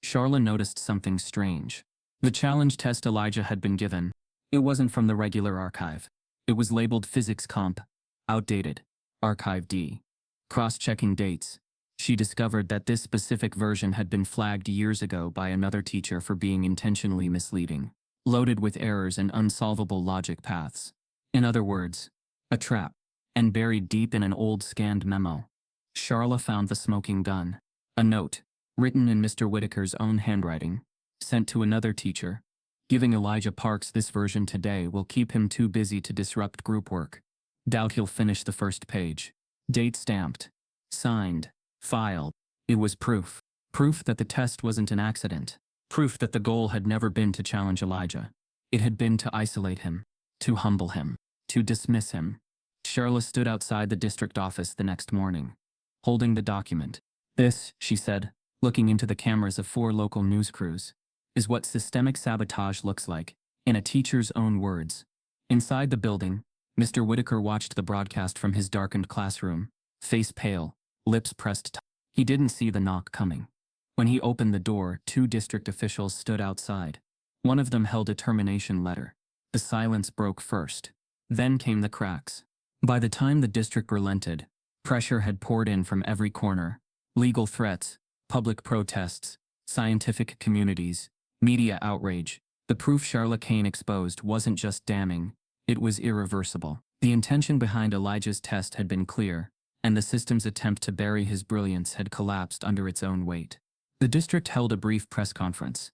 Charla noticed something strange. The challenge test Elijah had been given, it wasn't from the regular archive. It was labeled Physics Comp, outdated, Archive D. Cross-checking dates, she discovered that this specific version had been flagged years ago by another teacher for being intentionally misleading, loaded with errors and unsolvable logic paths. In other words, a trap. And buried deep in an old scanned memo, Charla found the smoking gun. A note, written in Mr. Whitaker's own handwriting, sent to another teacher. "Giving Elijah Parks this version today will keep him too busy to disrupt group work. Doubt he'll finish the first page." Date stamped. Signed. Filed. It was proof. Proof that the test wasn't an accident. Proof that the goal had never been to challenge Elijah. It had been to isolate him, to humble him, to dismiss him. Charla stood outside the district office the next morning, holding the document. This, she said, looking into the cameras of 4 local news crews, is what systemic sabotage looks like, in a teacher's own words. Inside the building, Mr. Whitaker watched the broadcast from his darkened classroom, face pale, lips pressed tight. He didn't see the knock coming. When he opened the door, 2 district officials stood outside. One of them held a termination letter. The silence broke first. Then came the cracks. By the time the district relented, pressure had poured in from every corner. Legal threats, public protests, scientific communities, media outrage. The proof Charlotte exposed wasn't just damning, it was irreversible. The intention behind Elijah's test had been clear, and the system's attempt to bury his brilliance had collapsed under its own weight. The district held a brief press conference.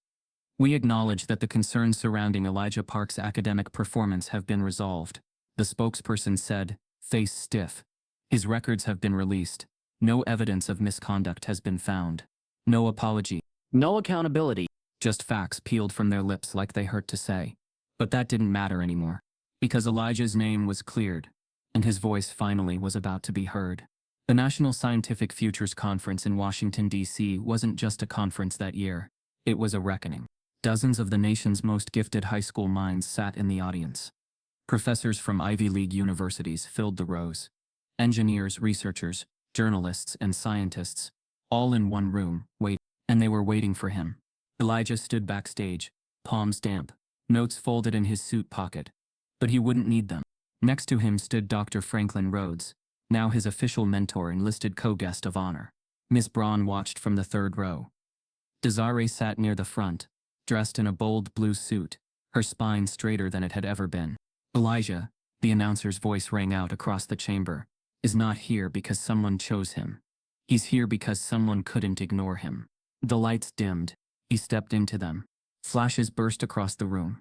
"We acknowledge that the concerns surrounding Elijah Park's academic performance have been resolved," the spokesperson said, face stiff. "His records have been released. No evidence of misconduct has been found. No apology. No accountability." Just facts peeled from their lips like they hurt to say. But that didn't matter anymore. Because Elijah's name was cleared, and his voice finally was about to be heard. The National Scientific Futures Conference in Washington, D.C. wasn't just a conference that year. It was a reckoning. Dozens of the nation's most gifted high school minds sat in the audience. Professors from Ivy League universities filled the rows. Engineers, researchers, journalists, and scientists, all in one room, and they were waiting for him. Elijah stood backstage, palms damp, notes folded in his suit pocket. But he wouldn't need them. Next to him stood Dr. Franklin Rhodes, now his official mentor and listed co-guest of honor. Miss Braun watched from the 3rd row. Desiree sat near the front, dressed in a bold blue suit, her spine straighter than it had ever been. "Elijah," the announcer's voice rang out across the chamber, "is not here because someone chose him. He's here because someone couldn't ignore him." The lights dimmed. He stepped into them. Flashes burst across the room.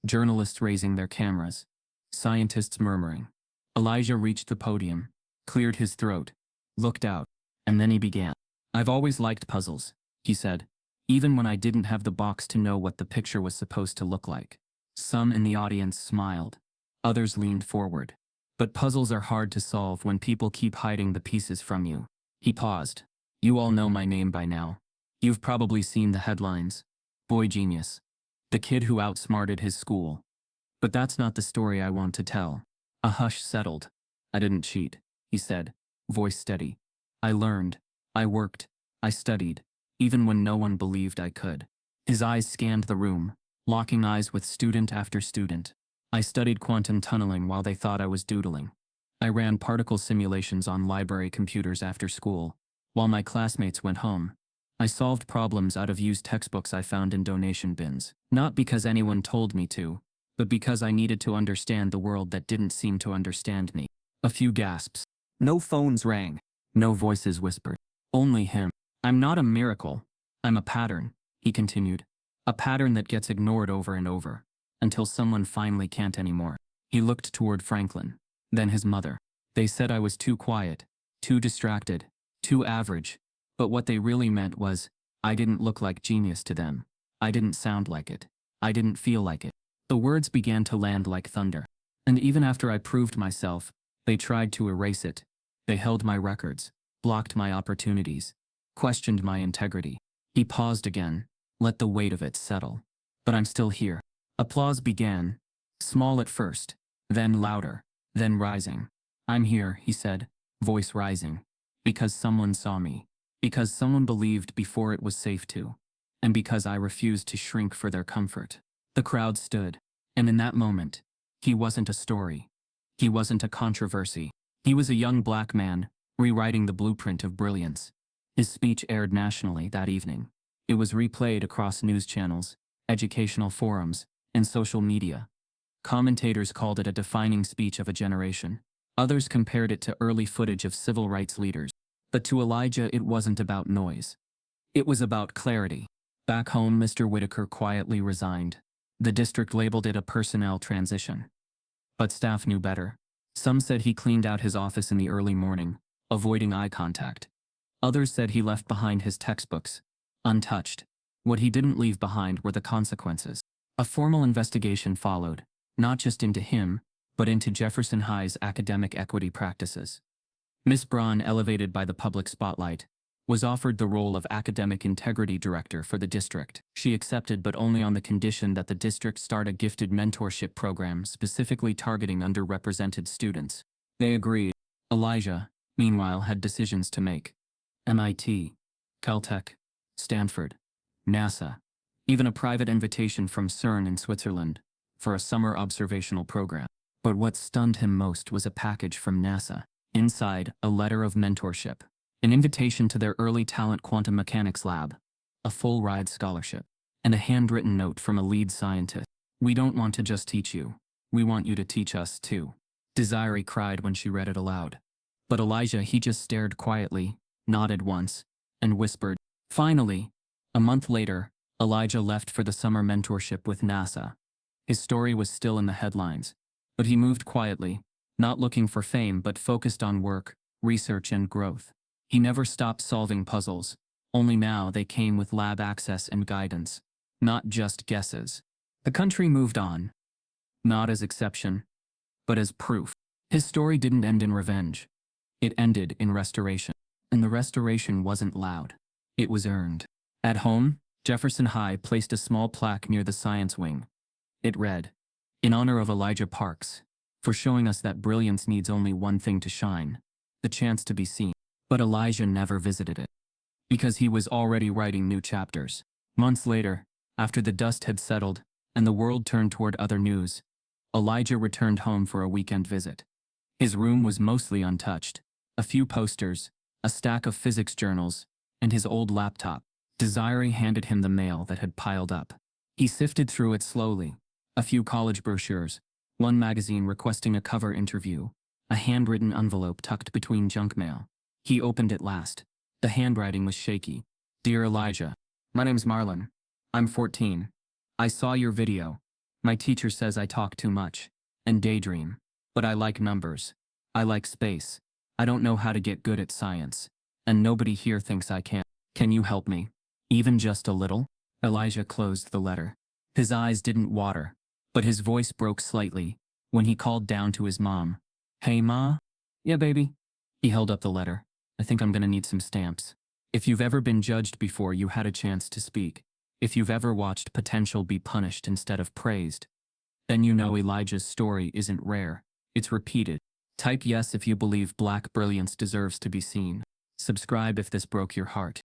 Journalists raising their cameras. Scientists murmuring. Elijah reached the podium, cleared his throat, looked out, and then he began. "I've always liked puzzles," he said, "even when I didn't have the box to know what the picture was supposed to look like." Some in the audience smiled. Others leaned forward. "But puzzles are hard to solve when people keep hiding the pieces from you." He paused. "You all know my name by now. You've probably seen the headlines. Boy genius. The kid who outsmarted his school. But that's not the story I want to tell." A hush settled. "I didn't cheat," he said, voice steady. "I learned. I worked. I studied, even when no one believed I could." His eyes scanned the room, locking eyes with student after student. "I studied quantum tunneling while they thought I was doodling. I ran particle simulations on library computers after school, while my classmates went home. I solved problems out of used textbooks I found in donation bins, not because anyone told me to, but because I needed to understand the world that didn't seem to understand me." A few gasps. No phones rang. No voices whispered. Only him. "I'm not a miracle. I'm a pattern," he continued. "A pattern that gets ignored over and over, until someone finally can't anymore." He looked toward Franklin, then his mother. "They said I was too quiet, too distracted, too average. But what they really meant was, I didn't look like genius to them. I didn't sound like it. I didn't feel like it." The words began to land like thunder. "And even after I proved myself, they tried to erase it. They held my records, blocked my opportunities, questioned my integrity." He paused again, let the weight of it settle. "But I'm still here." Applause began, small at first, then louder, then rising. "I'm here," he said, voice rising, "because someone saw me. Because someone believed before it was safe to. And because I refused to shrink for their comfort." The crowd stood. And in that moment, he wasn't a story. He wasn't a controversy. He was a young black man, rewriting the blueprint of brilliance. His speech aired nationally that evening. It was replayed across news channels, educational forums, and social media. Commentators called it a defining speech of a generation. Others compared it to early footage of civil rights leaders. But to Elijah, it wasn't about noise. It was about clarity. Back home, Mr. Whitaker quietly resigned. The district labeled it a personnel transition. But staff knew better. Some said he cleaned out his office in the early morning, avoiding eye contact. Others said he left behind his textbooks, untouched. What he didn't leave behind were the consequences. A formal investigation followed, not just into him, but into Jefferson High's academic equity practices. Miss Braun, elevated by the public spotlight, was offered the role of academic integrity director for the district. She accepted, but only on the condition that the district start a gifted mentorship program specifically targeting underrepresented students. They agreed. Elijah, meanwhile, had decisions to make. MIT, Caltech, Stanford, NASA, even a private invitation from CERN in Switzerland for a summer observational program. But what stunned him most was a package from NASA. Inside, a letter of mentorship, an invitation to their early talent quantum mechanics lab, a full-ride scholarship, and a handwritten note from a lead scientist. "We don't want to just teach you. We want you to teach us too," Desiree cried when she read it aloud. But Elijah, he just stared quietly, nodded once, and whispered. Finally, a month later, Elijah left for the summer mentorship with NASA. His story was still in the headlines, but he moved quietly, not looking for fame but focused on work, research, and growth. He never stopped solving puzzles, only now they came with lab access and guidance, not just guesses. The country moved on, not as exception, but as proof. His story didn't end in revenge. It ended in restoration. And the restoration wasn't loud. It was earned. At home, Jefferson High placed a small plaque near the science wing. It read, "In honor of Elijah Parks, for showing us that brilliance needs only one thing to shine, the chance to be seen." But Elijah never visited it, because he was already writing new chapters. Months later, after the dust had settled and the world turned toward other news, Elijah returned home for a weekend visit. His room was mostly untouched. A few posters, a stack of physics journals, and his old laptop. Desiree handed him the mail that had piled up. He sifted through it slowly. A few college brochures, one magazine requesting a cover interview, a handwritten envelope tucked between junk mail. He opened it last. The handwriting was shaky. "Dear Elijah, my name's Marlon. I'm 14. I saw your video. My teacher says I talk too much and daydream, but I like numbers. I like space. I don't know how to get good at science, and nobody here thinks I can. Can you help me? Even just a little?" Elijah closed the letter. His eyes didn't water, but his voice broke slightly when he called down to his mom. "Hey, Ma?" "Yeah, baby." He held up the letter. "I think I'm gonna need some stamps." If you've ever been judged before you had a chance to speak, if you've ever watched potential be punished instead of praised, then you know Elijah's story isn't rare, it's repeated. Type yes if you believe Black brilliance deserves to be seen. Subscribe if this broke your heart.